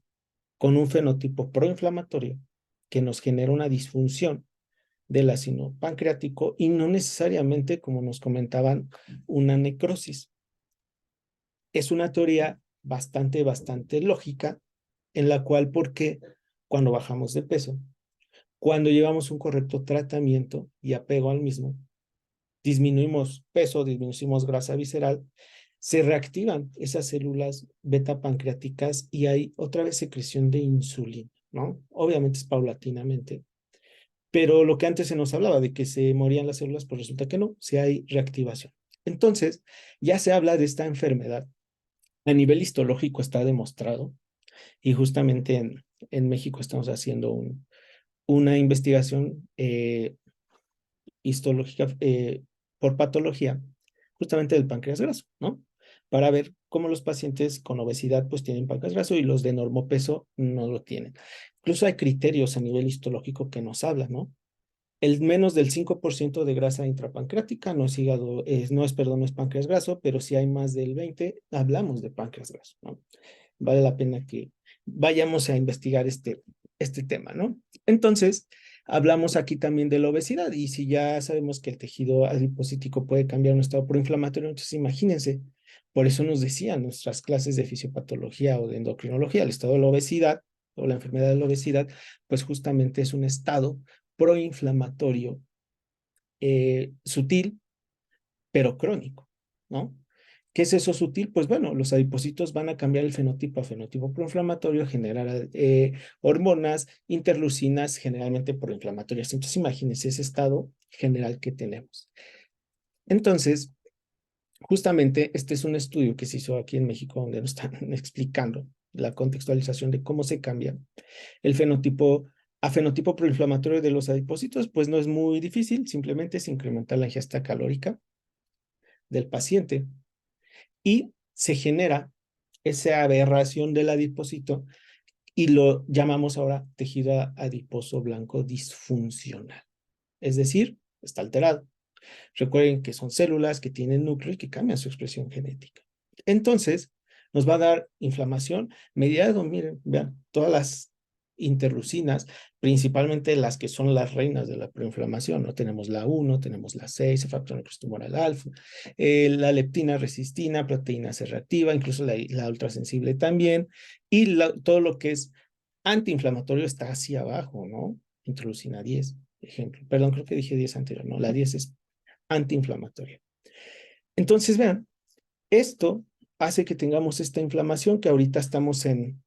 con un fenotipo proinflamatorio que nos genera una disfunción del ácido pancreático y no necesariamente, como nos comentaban, una necrosis. Es una teoría bastante lógica en la cual, porque cuando bajamos de peso, cuando llevamos un correcto tratamiento y apego al mismo, disminuimos peso, disminuimos grasa visceral, se reactivan esas células beta pancreáticas y hay otra vez secreción de insulina, ¿no? Obviamente es paulatinamente, pero lo que antes se nos hablaba de que se morían las células, pues resulta que no, si hay reactivación. Entonces, ya se habla de esta enfermedad. A nivel histológico está demostrado y justamente en México estamos haciendo una investigación histológica por patología, justamente del páncreas graso, ¿no? Para ver cómo los pacientes con obesidad pues tienen páncreas graso y los de normopeso no lo tienen. Incluso hay criterios a nivel histológico que nos hablan, ¿no? El menos del 5% de grasa intrapancreática no es hígado, perdón, no es páncreas graso, pero si hay más del 20, hablamos de páncreas graso, ¿no? Vale la pena que vayamos a investigar este tema, ¿no? Entonces, hablamos aquí también de la obesidad y si ya sabemos que el tejido adipocítico puede cambiar un estado proinflamatorio, entonces imagínense, por eso nos decían nuestras clases de fisiopatología o de endocrinología, el estado de la obesidad o la enfermedad de la obesidad, pues justamente es un estado proinflamatorio sutil, pero crónico, ¿no? ¿Qué es eso sutil? Pues bueno, los adipocitos van a cambiar el fenotipo a fenotipo proinflamatorio, generar hormonas, interleucinas, generalmente proinflamatorias. Entonces, imagínense ese estado general que tenemos. Entonces, justamente este es un estudio que se hizo aquí en México donde nos están explicando la contextualización de cómo se cambia el fenotipo a fenotipo proinflamatorio de los adipocitos, pues no es muy difícil, simplemente se incrementa la ingesta calórica del paciente y se genera esa aberración del adipocito y lo llamamos ahora tejido adiposo blanco disfuncional. Es decir, está alterado. Recuerden que son células que tienen núcleo y que cambian su expresión genética. Entonces, nos va a dar inflamación mediado, miren, vean, todas las interleucinas, principalmente las que son las reinas de la proinflamación, ¿no? Tenemos la 1, tenemos la 6, el factor necrotumoral alfa, la leptina, resistina, proteína C reactiva, incluso la ultrasensible también, y todo lo que es antiinflamatorio está hacia abajo, ¿no? Interleucina 10, ejemplo. Perdón, creo que dije 10 anterior, ¿no? La 10 es antiinflamatoria. Entonces, vean, esto hace que tengamos esta inflamación que ahorita estamos en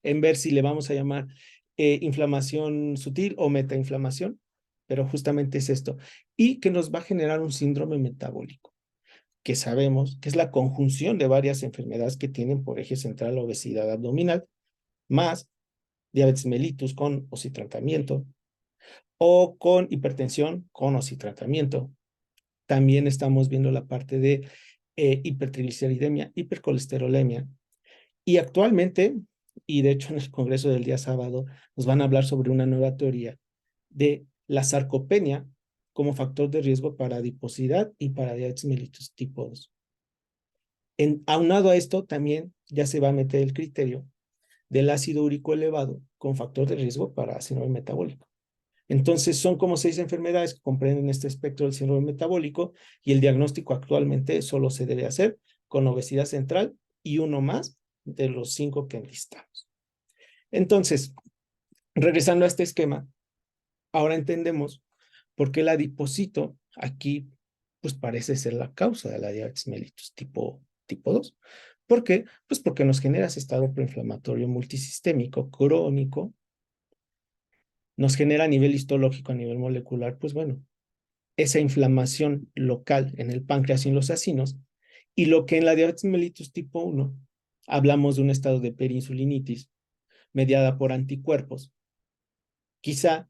ver si le vamos a llamar inflamación sutil o metainflamación, pero justamente es esto, y que nos va a generar un síndrome metabólico, que sabemos que es la conjunción de varias enfermedades que tienen por eje central la obesidad abdominal, más diabetes mellitus con o sin tratamiento, o con hipertensión con o sin tratamiento. También estamos viendo la parte de hipertrigliceridemia, hipercolesterolemia. Y actualmente, y de hecho en el Congreso del día sábado, nos van a hablar sobre una nueva teoría de la sarcopenia como factor de riesgo para adiposidad y para diabetes mellitus tipo 2. Aunado a esto, también ya se va a meter el criterio del ácido úrico elevado con factor de riesgo para síndrome metabólico. Entonces, son como 6 enfermedades que comprenden este espectro del síndrome metabólico y el diagnóstico actualmente solo se debe hacer con obesidad central y uno más de los 5 que enlistamos. Entonces, regresando a este esquema, ahora entendemos por qué el adipocito aquí pues parece ser la causa de la diabetes mellitus tipo 2. ¿Por qué? Pues porque nos genera ese estado proinflamatorio multisistémico crónico, nos genera a nivel histológico, a nivel molecular, pues bueno, esa inflamación local en el páncreas y en los acinos, y lo que en la diabetes mellitus tipo 1 hablamos de un estado de perinsulinitis mediada por anticuerpos. Quizá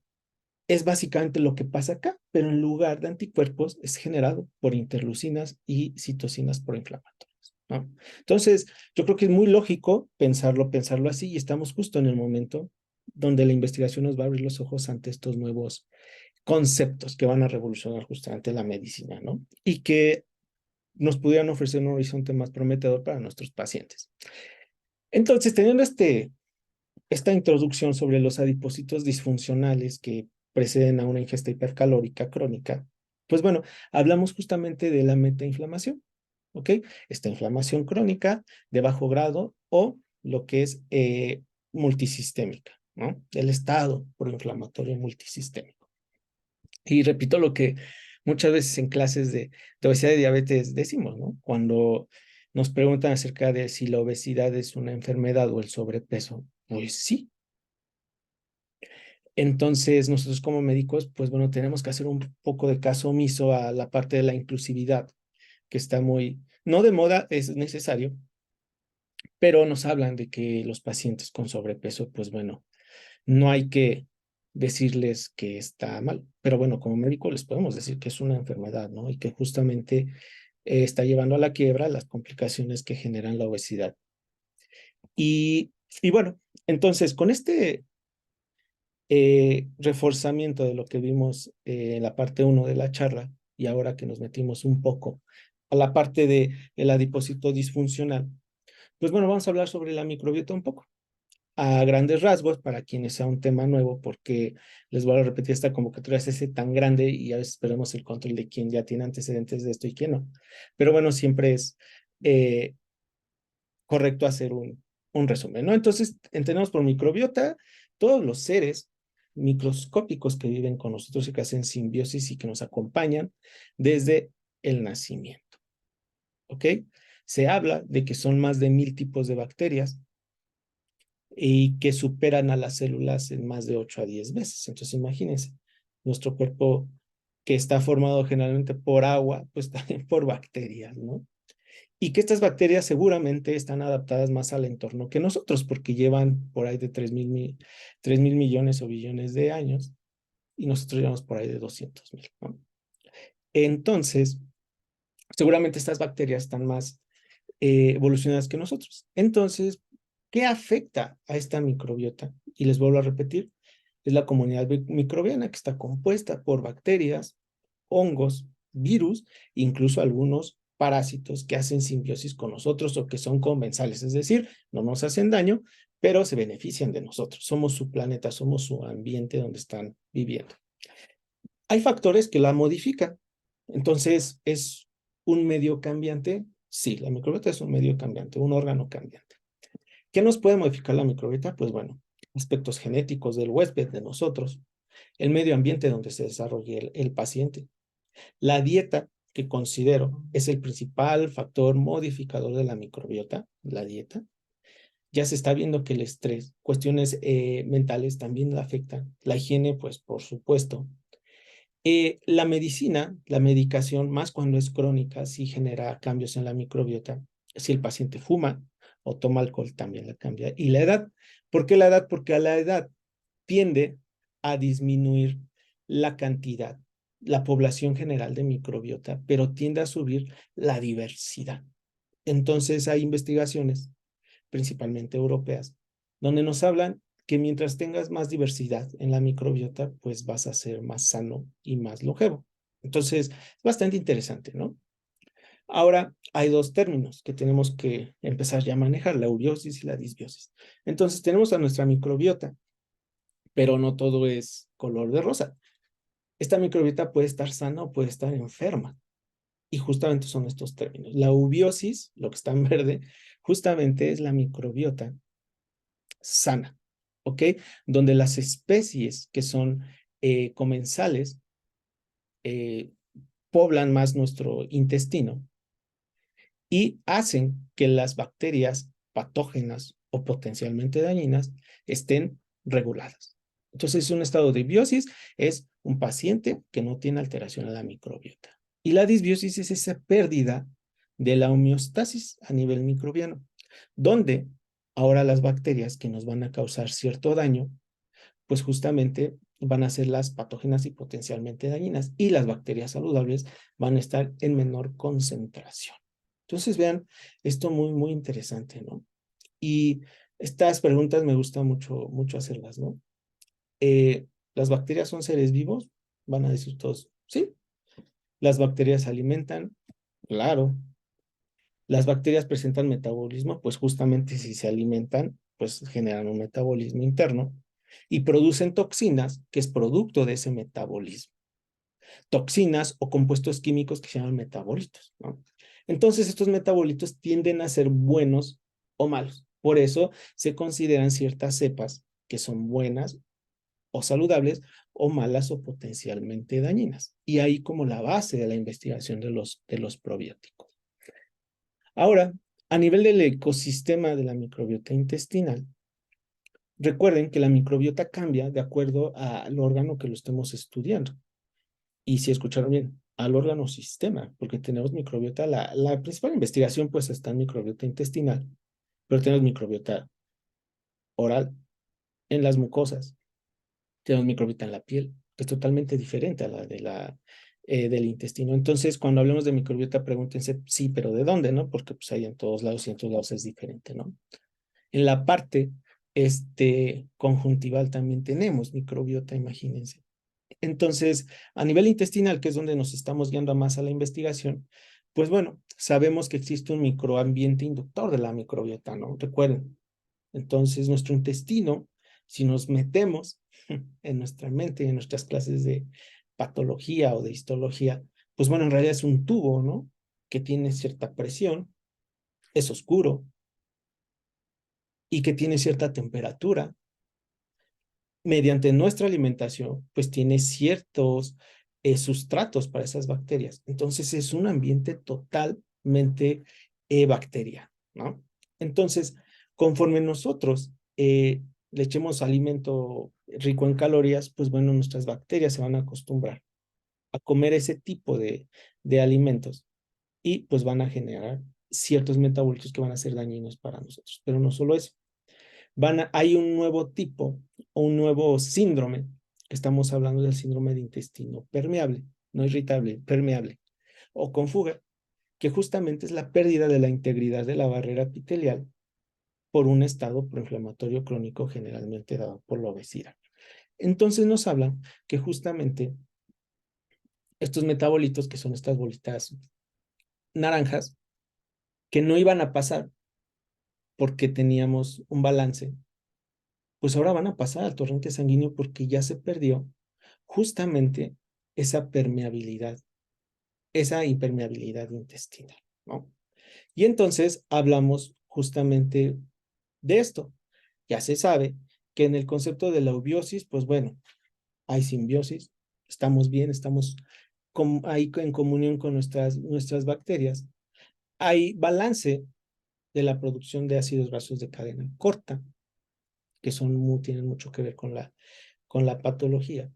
es básicamente lo que pasa acá, pero en lugar de anticuerpos es generado por interleucinas y citocinas proinflamatorias, ¿no? Entonces, yo creo que es muy lógico pensarlo así, y estamos justo en el momento donde la investigación nos va a abrir los ojos ante estos nuevos conceptos que van a revolucionar justamente la medicina, ¿no? Y que nos pudieran ofrecer un horizonte más prometedor para nuestros pacientes. Entonces, teniendo esta introducción sobre los adipocitos disfuncionales que preceden a una ingesta hipercalórica crónica, pues bueno, hablamos justamente de la metainflamación, ¿ok? Esta inflamación crónica de bajo grado o lo que es multisistémica, ¿no? El estado proinflamatorio multisistémico. Y repito lo que muchas veces en clases de obesidad y diabetes decimos, ¿no? Cuando nos preguntan acerca de si la obesidad es una enfermedad o el sobrepeso, pues sí. Entonces, nosotros como médicos, pues bueno, tenemos que hacer un poco de caso omiso a la parte de la inclusividad, que está muy, no de moda, es necesario, pero nos hablan de que los pacientes con sobrepeso, pues bueno, no hay que decirles que está mal, pero bueno, como médico les podemos decir que es una enfermedad, ¿no? Y que justamente está llevando a la quiebra las complicaciones que generan la obesidad. Y, y bueno, entonces con este reforzamiento de lo que vimos en la parte 1 de la charla, y ahora que nos metimos un poco a la parte de el adipocito disfuncional, pues bueno, vamos a hablar sobre la microbiota un poco a grandes rasgos para quienes sea un tema nuevo, porque les voy a repetir, esta convocatoria es ese tan grande y a veces perdemos el control de quién ya tiene antecedentes de esto y quién no. Pero bueno, siempre es correcto hacer un resumen, ¿no? Entonces, entendemos por microbiota todos los seres microscópicos que viven con nosotros y que hacen simbiosis y que nos acompañan desde el nacimiento, ¿ok? Se habla de que son más de 1000 tipos de bacterias y que superan a las células en más de 8 a 10 veces. Entonces, imagínense, nuestro cuerpo que está formado generalmente por agua, pues también por bacterias, ¿no? Y que estas bacterias seguramente están adaptadas más al entorno que nosotros, porque llevan por ahí de 3 mil millones o billones de años, y nosotros llevamos por ahí de 200,000, ¿no? Entonces, seguramente estas bacterias están más evolucionadas que nosotros. Entonces, ¿qué afecta a esta microbiota? Y les vuelvo a repetir, es la comunidad microbiana que está compuesta por bacterias, hongos, virus, incluso algunos parásitos que hacen simbiosis con nosotros o que son comensales, es decir, no nos hacen daño, pero se benefician de nosotros. Somos su planeta, somos su ambiente donde están viviendo. Hay factores que la modifican. Entonces, ¿es un medio cambiante? Sí, la microbiota es un medio cambiante, un órgano cambiante. ¿Qué nos puede modificar la microbiota? Pues bueno, aspectos genéticos del huésped, de nosotros, el medio ambiente donde se desarrolle el paciente, la dieta, que considero es el principal factor modificador de la microbiota, la dieta. Ya se está viendo que el estrés, cuestiones mentales también la afectan. La higiene, pues por supuesto. La medicina, la medicación, más cuando es crónica, sí genera cambios en la microbiota. Si el paciente fuma o toma alcohol, también la cambia. Y la edad, ¿por qué la edad? Porque a la edad tiende a disminuir la cantidad, la población general de microbiota, pero tiende a subir la diversidad. Entonces hay investigaciones, principalmente europeas, donde nos hablan que mientras tengas más diversidad en la microbiota, pues vas a ser más sano y más longevo. Entonces, es bastante interesante, ¿no? Ahora, hay dos términos que tenemos que empezar ya a manejar, la eubiosis y la disbiosis. Entonces, tenemos a nuestra microbiota, pero no todo es color de rosa. Esta microbiota puede estar sana o puede estar enferma. Y justamente son estos términos. La eubiosis, lo que está en verde, justamente es la microbiota sana, ¿ok? Donde las especies que son comensales eh, poblan más nuestro intestino y hacen que las bacterias patógenas o potencialmente dañinas estén reguladas. Entonces, un estado de biosis es un paciente que no tiene alteración a la microbiota. Y la disbiosis es esa pérdida de la homeostasis a nivel microbiano, donde ahora las bacterias que nos van a causar cierto daño, pues justamente van a ser las patógenas y potencialmente dañinas, y las bacterias saludables van a estar en menor concentración. Entonces, vean, esto muy interesante, ¿no? Y estas preguntas me gusta mucho hacerlas, ¿no? ¿Las bacterias son seres vivos? Van a decir todos, sí. ¿Las bacterias se alimentan? Claro. ¿Las bacterias presentan metabolismo? Pues justamente si se alimentan, pues generan un metabolismo interno y producen toxinas, que es producto de ese metabolismo. Toxinas o compuestos químicos que se llaman metabolitos, ¿no? Entonces, estos metabolitos tienden a ser buenos o malos. Por eso se consideran ciertas cepas que son buenas o saludables o malas o potencialmente dañinas. Y ahí como la base de la investigación de los probióticos. Ahora, a nivel del ecosistema de la microbiota intestinal, recuerden que la microbiota cambia de acuerdo al órgano que lo estemos estudiando. Y si escucharon bien, al órgano sistema, porque tenemos microbiota, la principal investigación pues está en microbiota intestinal, pero tenemos microbiota oral, en las mucosas, tenemos microbiota en la piel, que es totalmente diferente a la del intestino. Entonces, cuando hablemos de microbiota, pregúntense, sí, pero ¿de dónde, no? Porque pues hay en todos lados y en todos lados es diferente, ¿no? En la parte conjuntival también tenemos microbiota, imagínense. Entonces, a nivel intestinal, que es donde nos estamos guiando más a la investigación, pues bueno, sabemos que existe un microambiente inductor de la microbiota, ¿no? Recuerden. Entonces, nuestro intestino, si nos metemos en nuestra mente, en nuestras clases de patología o de histología, pues bueno, en realidad es un tubo, ¿no? Que tiene cierta presión, es oscuro y que tiene cierta temperatura mediante nuestra alimentación, pues tiene ciertos sustratos para esas bacterias. Entonces es un ambiente totalmente bacteriano, ¿no? Entonces, conforme nosotros le echemos alimento rico en calorías, pues bueno, nuestras bacterias se van a acostumbrar a comer ese tipo de alimentos y pues van a generar ciertos metabolitos que van a ser dañinos para nosotros. Pero no solo eso, hay un nuevo tipo o un nuevo síndrome, que estamos hablando del síndrome de intestino permeable, no irritable, permeable, o con fuga, que justamente es la pérdida de la integridad de la barrera epitelial por un estado proinflamatorio crónico generalmente dado por la obesidad. Entonces nos hablan que justamente estos metabolitos, que son estas bolitas naranjas, que no iban a pasar porque teníamos un balance, pues ahora van a pasar al torrente sanguíneo porque ya se perdió justamente esa permeabilidad, esa impermeabilidad intestinal, ¿no? Y entonces hablamos justamente de esto. Ya se sabe que en el concepto de la eubiosis, pues bueno, hay simbiosis, estamos bien, estamos ahí en comunión con nuestras bacterias. Hay balance de la producción de ácidos grasos de cadena corta, que tienen mucho que ver con la patología.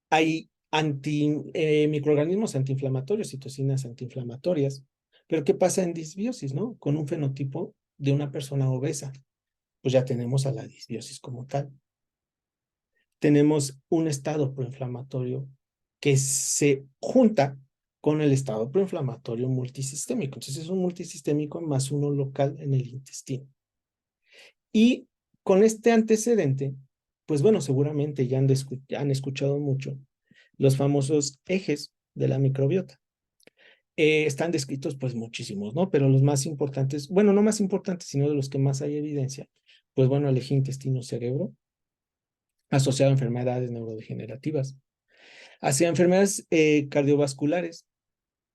Hay microorganismos antiinflamatorios, citocinas antiinflamatorias. Pero ¿qué pasa en disbiosis, no? Con un fenotipo de una persona obesa, pues ya tenemos a la disbiosis como tal. Tenemos un estado proinflamatorio que se junta con el estado proinflamatorio multisistémico. Entonces es un multisistémico más uno local en el intestino. Y con este antecedente, pues bueno, seguramente ya han escuchado mucho los famosos ejes de la microbiota. Están descritos pues muchísimos, ¿no? Pero los más importantes, bueno, no más importantes, sino de los que más hay evidencia, pues bueno, el eje intestino-cerebro, asociado a enfermedades neurodegenerativas, hacia enfermedades cardiovasculares.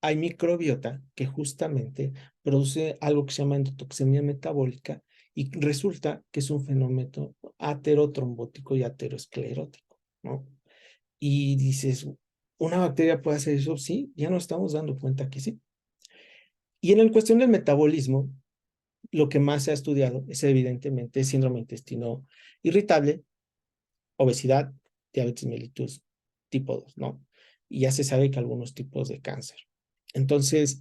Hay microbiota que justamente produce algo que se llama endotoxemia metabólica y resulta que es un fenómeno aterotrombótico y aterosclerótico, ¿no? Y dices, ¿una bacteria puede hacer eso? Sí, ya nos estamos dando cuenta que sí. Y en la cuestión del metabolismo, lo que más se ha estudiado es evidentemente síndrome intestino irritable, obesidad, diabetes mellitus tipo 2, ¿no? Y ya se sabe que algunos tipos de cáncer. Entonces,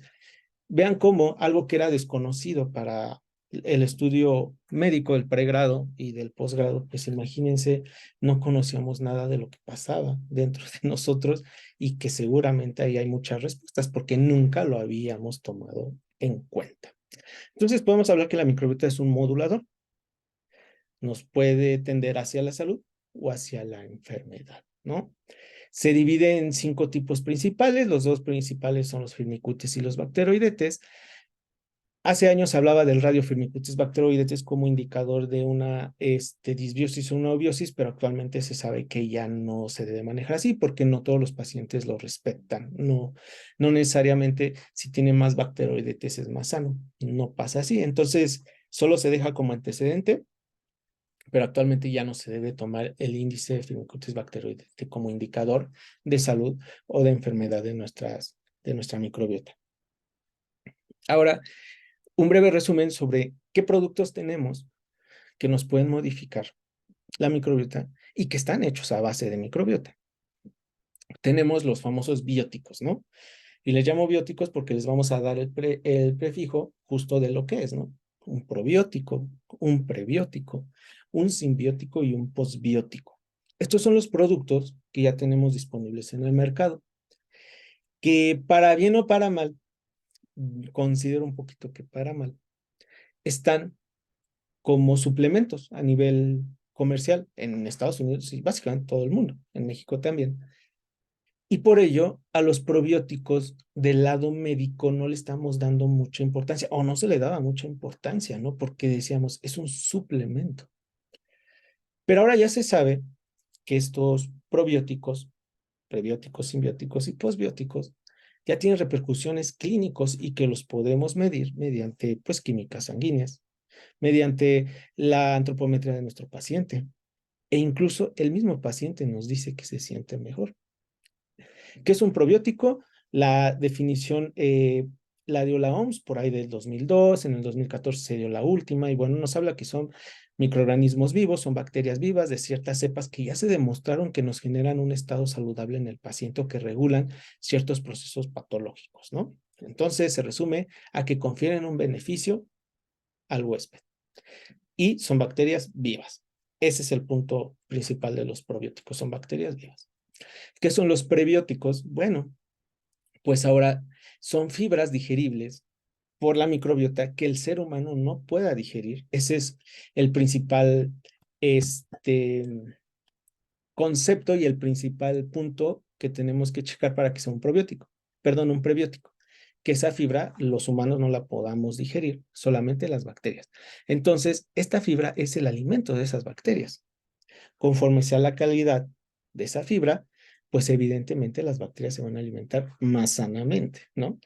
vean cómo algo que era desconocido para el estudio médico del pregrado y del posgrado, pues imagínense, no conocíamos nada de lo que pasaba dentro de nosotros y que seguramente ahí hay muchas respuestas porque nunca lo habíamos tomado en cuenta. Entonces podemos hablar que la microbiota es un modulador, nos puede tender hacia la salud o hacia la enfermedad, ¿no? Se divide en 5 tipos principales, los 2 principales son los firmicutes y los bacteroidetes. Hace años se hablaba del radiofirmicutes bacteroidetes como indicador de una disbiosis o una obiosis, pero actualmente se sabe que ya no se debe manejar así porque no todos los pacientes lo respetan. No, no necesariamente si tiene más bacteroidetes es más sano. No pasa así. Entonces, solo se deja como antecedente, pero actualmente ya no se debe tomar el índice de firmicutes bacteroidete como indicador de salud o de enfermedad de nuestra microbiota. Ahora, un breve resumen sobre qué productos tenemos que nos pueden modificar la microbiota y que están hechos a base de microbiota. Tenemos los famosos bióticos, ¿no? Y les llamo bióticos porque les vamos a dar el prefijo justo de lo que es, ¿no? Un probiótico, un prebiótico, un simbiótico y un posbiótico. Estos son los productos que ya tenemos disponibles en el mercado, que para bien o para mal, considero un poquito que para mal, están como suplementos a nivel comercial en Estados Unidos y básicamente todo el mundo, en México también. Y por ello, a los probióticos del lado médico no le estamos dando mucha importancia, o no se le daba mucha importancia, ¿no? Porque decíamos, es un suplemento. Pero ahora ya se sabe que estos probióticos, prebióticos, simbióticos y posbióticos, ya tienen repercusiones clínicos y que los podemos medir mediante, pues, químicas sanguíneas, mediante la antropometría de nuestro paciente. E incluso el mismo paciente nos dice que se siente mejor. ¿Qué es un probiótico? La definición la dio la OMS por ahí del 2002, en el 2014 se dio la última, y bueno, nos habla que son microorganismos vivos, son bacterias vivas de ciertas cepas que ya se demostraron que nos generan un estado saludable en el paciente o que regulan ciertos procesos patológicos, ¿no? Entonces se resume a que confieren un beneficio al huésped y son bacterias vivas. Ese es el punto principal de los probióticos, son bacterias vivas. ¿Qué son los prebióticos? Bueno, pues ahora son fibras digeribles por la microbiota que el ser humano no pueda digerir. Ese es el principal concepto y el principal punto que tenemos que checar para que sea un probiótico, perdón, un prebiótico, que esa fibra los humanos no la podamos digerir, solamente las bacterias. Entonces, esta fibra es el alimento de esas bacterias. Conforme sea la calidad de esa fibra, pues evidentemente las bacterias se van a alimentar más sanamente, ¿no?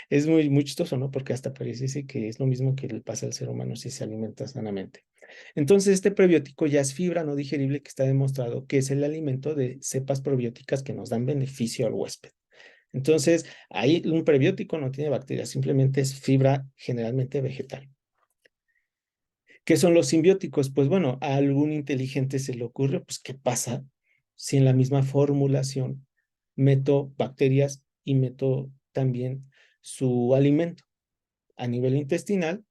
Es muy chistoso, ¿no? Porque hasta parece que es lo mismo que le pasa al ser humano si se alimenta sanamente. Entonces, este prebiótico ya es fibra no digerible que está demostrado que es el alimento de cepas probióticas que nos dan beneficio al huésped. Entonces, ahí un prebiótico no tiene bacterias, simplemente es fibra generalmente vegetal. ¿Qué son los simbióticos? Pues bueno, a algún inteligente se le ocurre, pues, ¿qué pasa si en la misma formulación meto bacterias y meto también su alimento a nivel intestinal?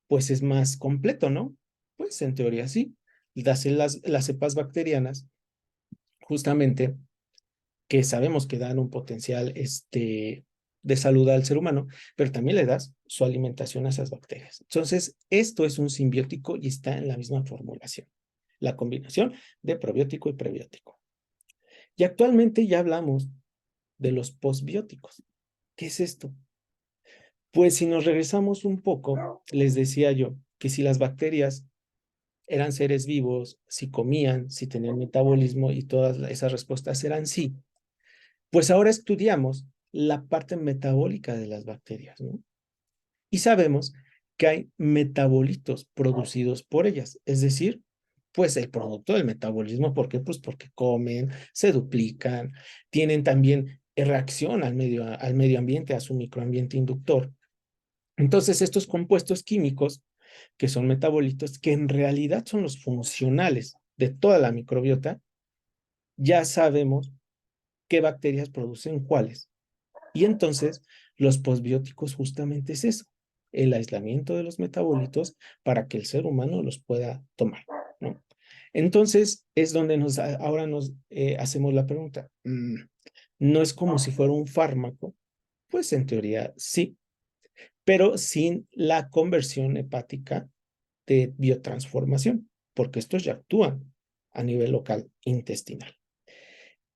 Pues es más completo, ¿no? Pues en teoría sí. Las cepas bacterianas, justamente, que sabemos que dan un potencial de salud al ser humano, pero también le das su alimentación a esas bacterias. Entonces, esto es un simbiótico y está en la misma formulación, la combinación de probiótico y prebiótico. Y actualmente ya hablamos de los postbióticos. ¿Qué es esto? Pues si nos regresamos un poco, les decía yo que si las bacterias eran seres vivos, si comían, si tenían metabolismo y todas esas respuestas eran sí, pues ahora estudiamos la parte metabólica de las bacterias, ¿no? Y sabemos que hay metabolitos producidos por ellas, es decir, pues el producto del metabolismo. ¿Por qué? Pues porque comen, se duplican, tienen también reacción al medio ambiente, a su microambiente inductor. Entonces, estos compuestos químicos, que son metabolitos, que en realidad son los funcionales de toda la microbiota, ya sabemos qué bacterias producen cuáles. Y entonces, los posbióticos justamente es eso, el aislamiento de los metabolitos para que el ser humano los pueda tomar, ¿no? Entonces, es donde ahora nos hacemos la pregunta, ¿no es como si fuera un fármaco? Pues en teoría sí, pero sin la conversión hepática de biotransformación, porque estos ya actúan a nivel local intestinal.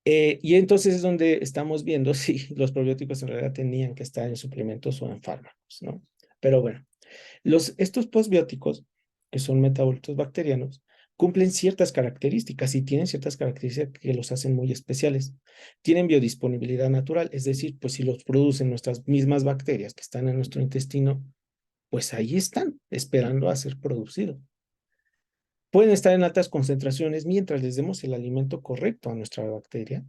Y entonces es donde estamos viendo si los probióticos en realidad tenían que estar en suplementos o en fármacos, ¿no? Pero bueno, estos postbióticos, que son metabolitos bacterianos, cumplen ciertas características y tienen ciertas características que los hacen muy especiales. Tienen biodisponibilidad natural, es decir, pues si los producen nuestras mismas bacterias que están en nuestro intestino, pues ahí están, esperando a ser producidos. Pueden estar en altas concentraciones mientras les demos el alimento correcto a nuestra bacteria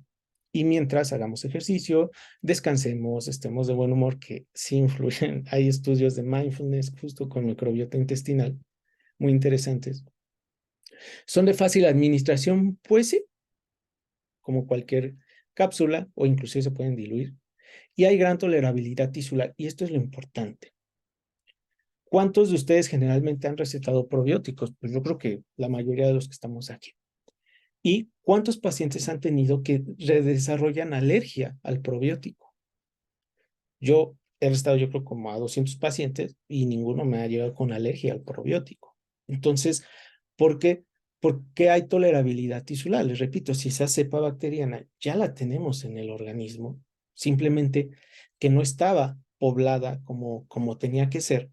y mientras hagamos ejercicio, descansemos, estemos de buen humor, que sí influyen. Hay estudios de mindfulness justo con microbiota intestinal muy interesantes. ¿Son de fácil administración? Pues sí, como cualquier cápsula o inclusive se pueden diluir. Y hay gran tolerabilidad tisular y esto es lo importante. ¿Cuántos de ustedes generalmente han recetado probióticos? Pues yo creo que la mayoría de los que estamos aquí. ¿Y cuántos pacientes han tenido que desarrollan alergia al probiótico? Yo he estado, yo creo, como a 200 pacientes y ninguno me ha llegado con alergia al probiótico. Entonces, ¿por qué? Porque hay tolerabilidad tisular. Les repito, si esa cepa bacteriana ya la tenemos en el organismo, simplemente que no estaba poblada como tenía que ser,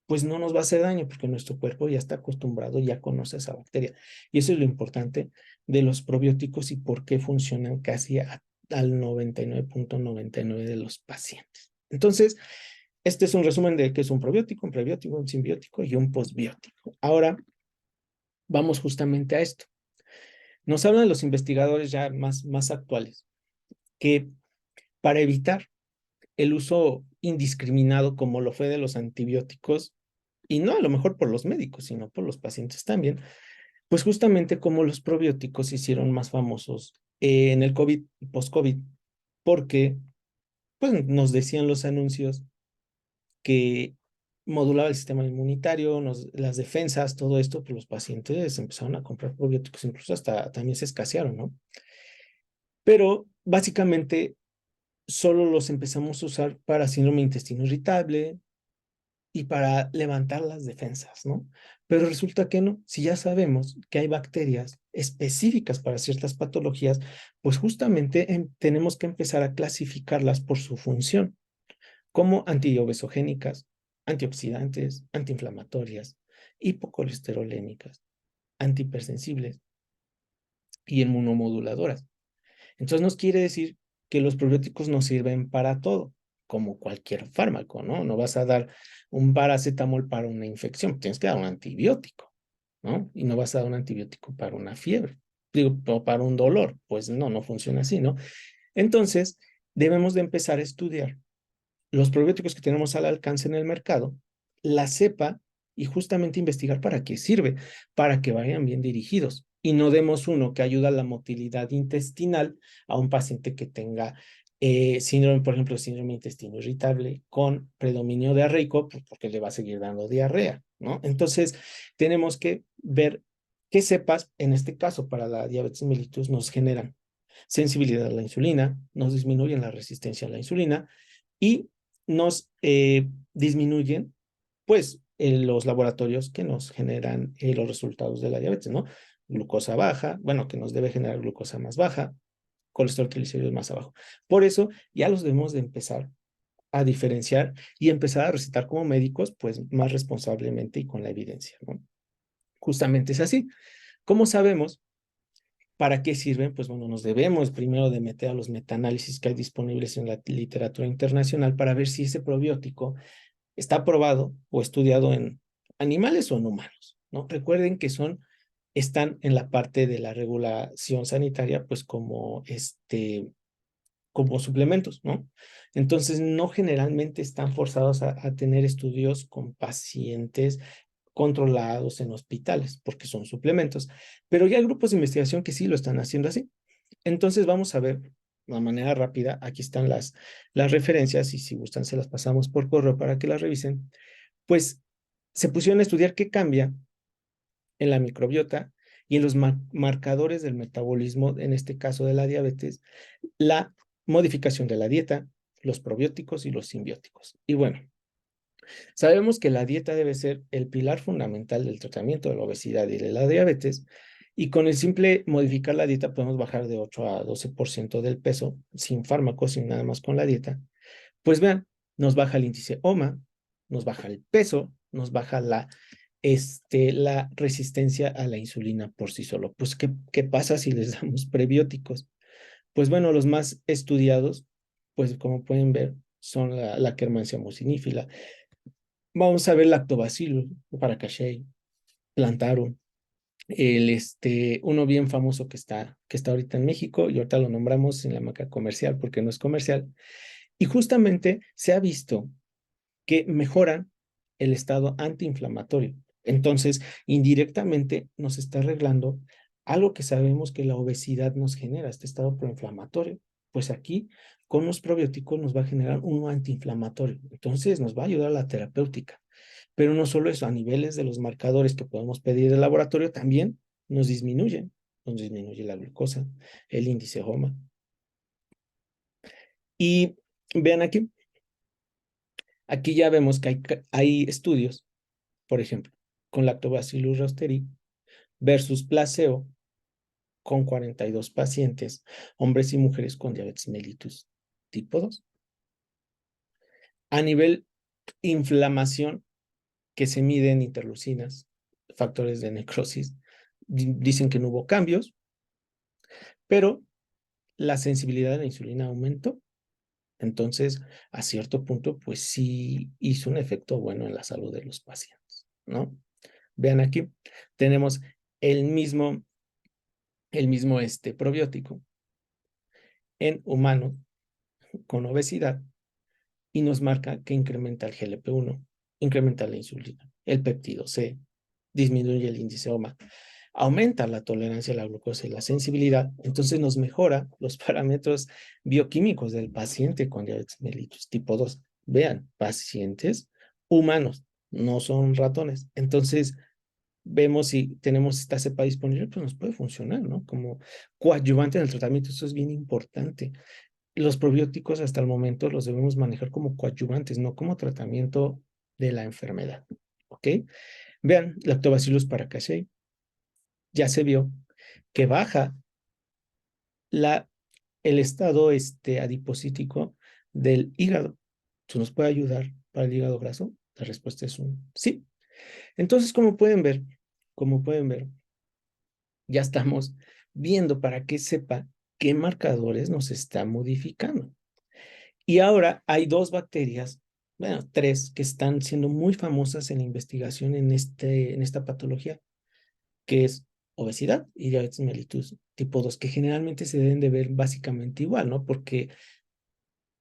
pues no nos va a hacer daño porque nuestro cuerpo ya está acostumbrado, ya conoce esa bacteria. Y eso es lo importante de los probióticos y por qué funcionan casi al 99.99 de los pacientes. Entonces, este es un resumen de qué es un probiótico, un prebiótico, un simbiótico y un posbiótico. Ahora vamos justamente a esto. Nos hablan los investigadores ya más actuales que para evitar el uso indiscriminado como lo fue de los antibióticos, y no a lo mejor por los médicos, sino por los pacientes también, pues justamente como los probióticos se hicieron más famosos en el COVID y post-COVID, porque pues nos decían los anuncios que modulaba el sistema inmunitario, las defensas, todo esto, pues los pacientes empezaron a comprar probióticos, incluso hasta también se escasearon, ¿no? Pero básicamente solo los empezamos a usar para síndrome de intestino irritable, y para levantar las defensas, ¿no? Pero resulta que no. Si ya sabemos que hay bacterias específicas para ciertas patologías, pues justamente tenemos que empezar a clasificarlas por su función, como antiobesogénicas, antioxidantes, antiinflamatorias, hipocolesterolénicas, antihipersensibles y inmunomoduladoras. Entonces nos quiere decir que los probióticos nos sirven para todo, como cualquier fármaco, ¿no? No vas a dar un paracetamol para una infección, tienes que dar un antibiótico, ¿no? Y no vas a dar un antibiótico para una fiebre, digo, o para un dolor, pues no funciona así, ¿no? Entonces, debemos de empezar a estudiar los probióticos que tenemos al alcance en el mercado, la cepa y justamente investigar para qué sirve, para que vayan bien dirigidos y no demos uno que ayuda a la motilidad intestinal a un paciente que tenga síndrome, por ejemplo, síndrome de intestino irritable con predominio diarreico, pues porque le va a seguir dando diarrea, ¿no? Entonces, tenemos que ver qué cepas, en este caso para la diabetes mellitus, nos generan sensibilidad a la insulina, nos disminuyen la resistencia a la insulina y nos disminuyen, pues, los laboratorios que nos generan los resultados de la diabetes, ¿no? Glucosa baja, bueno, que nos debe generar glucosa más baja, colesterol triglicéridos más abajo. Por eso ya los debemos de empezar a diferenciar y empezar a recetar como médicos, pues más responsablemente y con la evidencia, ¿no? Justamente es así. ¿Cómo sabemos para qué sirven? Pues bueno, nos debemos primero de meter a los metaanálisis que hay disponibles en la literatura internacional para ver si ese probiótico está probado o estudiado en animales o en humanos, ¿no? Recuerden que están en la parte de la regulación sanitaria, pues como suplementos, ¿no? Entonces, no generalmente están forzados a tener estudios con pacientes controlados en hospitales, porque son suplementos, pero ya hay grupos de investigación que sí lo están haciendo así. Entonces, vamos a ver de una manera rápida, aquí están las referencias y si gustan se las pasamos por correo para que las revisen. Pues se pusieron a estudiar qué cambia en la microbiota y en los marcadores del metabolismo, en este caso de la diabetes, la modificación de la dieta, los probióticos y los simbióticos. Y bueno, sabemos que la dieta debe ser el pilar fundamental del tratamiento de la obesidad y de la diabetes, y con el simple modificar la dieta podemos bajar de 8 a 12% del peso sin fármacos, sin nada más con la dieta. Pues vean, nos baja el índice OMA, nos baja el peso, nos baja la resistencia a la insulina por sí solo. Pues, ¿qué pasa si les damos prebióticos? Pues bueno, los más estudiados, pues como pueden ver, son la Akkermansia mucinífila. Vamos a ver Lactobacillus paracasei, Plantarum, uno bien famoso que está ahorita en México y ahorita lo nombramos en la marca comercial porque no es comercial. Y justamente se ha visto que mejoran el estado antiinflamatorio. Entonces, indirectamente nos está arreglando algo que sabemos que la obesidad nos genera, este estado proinflamatorio. Pues aquí, con los probióticos, nos va a generar un antiinflamatorio. Entonces, nos va a ayudar a la terapéutica. Pero no solo eso, a niveles de los marcadores que podemos pedir del laboratorio, también nos disminuyen. Nos disminuye la glucosa, el índice HOMA. Y vean aquí ya vemos que hay estudios, por ejemplo, con Lactobacillus reuteri versus placebo con 42 pacientes, hombres y mujeres con diabetes mellitus tipo 2. A nivel inflamación que se miden interleucinas, factores de necrosis, dicen que no hubo cambios, pero la sensibilidad a la insulina aumentó. Entonces, a cierto punto, pues sí hizo un efecto bueno en la salud de los pacientes, ¿no? Vean aquí, tenemos el mismo probiótico en humanos con obesidad y nos marca que incrementa el GLP-1, incrementa la insulina, el péptido C, disminuye el índice OMA, aumenta la tolerancia a la glucosa y la sensibilidad, entonces nos mejora los parámetros bioquímicos del paciente con diabetes mellitus tipo 2. Vean, pacientes humanos, no son ratones. Entonces, vemos si tenemos esta cepa disponible, pues nos puede funcionar, ¿no? Como coadyuvante en el tratamiento, eso es bien importante. Los probióticos hasta el momento los debemos manejar como coadyuvantes, no como tratamiento de la enfermedad, ¿ok? Vean, Lactobacillus paracasei, ya se vio que baja el estado adipocítico del hígado. ¿Eso nos puede ayudar para el hígado graso? La respuesta es un sí. Entonces, como pueden ver, ya estamos viendo para que sepa qué marcadores nos está modificando. Y ahora hay dos bacterias, bueno, tres, que están siendo muy famosas en la investigación en esta patología, que es obesidad y diabetes mellitus tipo 2, que generalmente se deben de ver básicamente igual, ¿no? Porque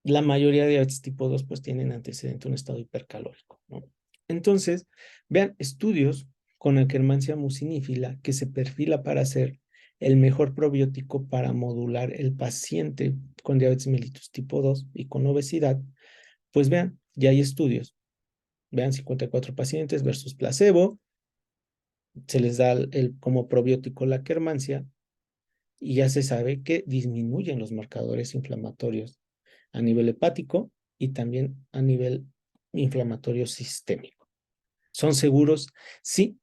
la mayoría de diabetes tipo 2 pues tienen antecedente un estado hipercalórico, ¿no? Entonces, vean estudios con Akkermansia mucinífila que se perfila para ser el mejor probiótico para modular el paciente con diabetes mellitus tipo 2 y con obesidad. Pues vean, ya hay estudios. Vean 54 pacientes versus placebo. Se les da como probiótico la Akkermansia y ya se sabe que disminuyen los marcadores inflamatorios a nivel hepático y también a nivel inflamatorio sistémico. ¿Son seguros? Sí,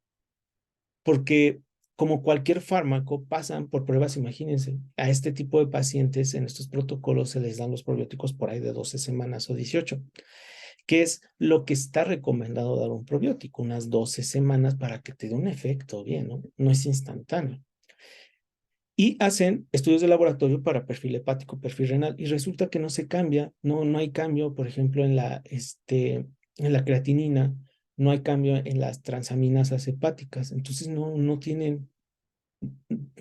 porque como cualquier fármaco, pasan por pruebas, imagínense, a este tipo de pacientes en estos protocolos se les dan los probióticos por ahí de 12 semanas o 18, que es lo que está recomendado dar un probiótico, unas 12 semanas para que te dé un efecto bien, ¿no? No es instantáneo. Y hacen estudios de laboratorio para perfil hepático, perfil renal, y resulta que no se cambia, no hay cambio, por ejemplo, en la creatinina, no hay cambio en las transaminasas hepáticas, entonces no tienen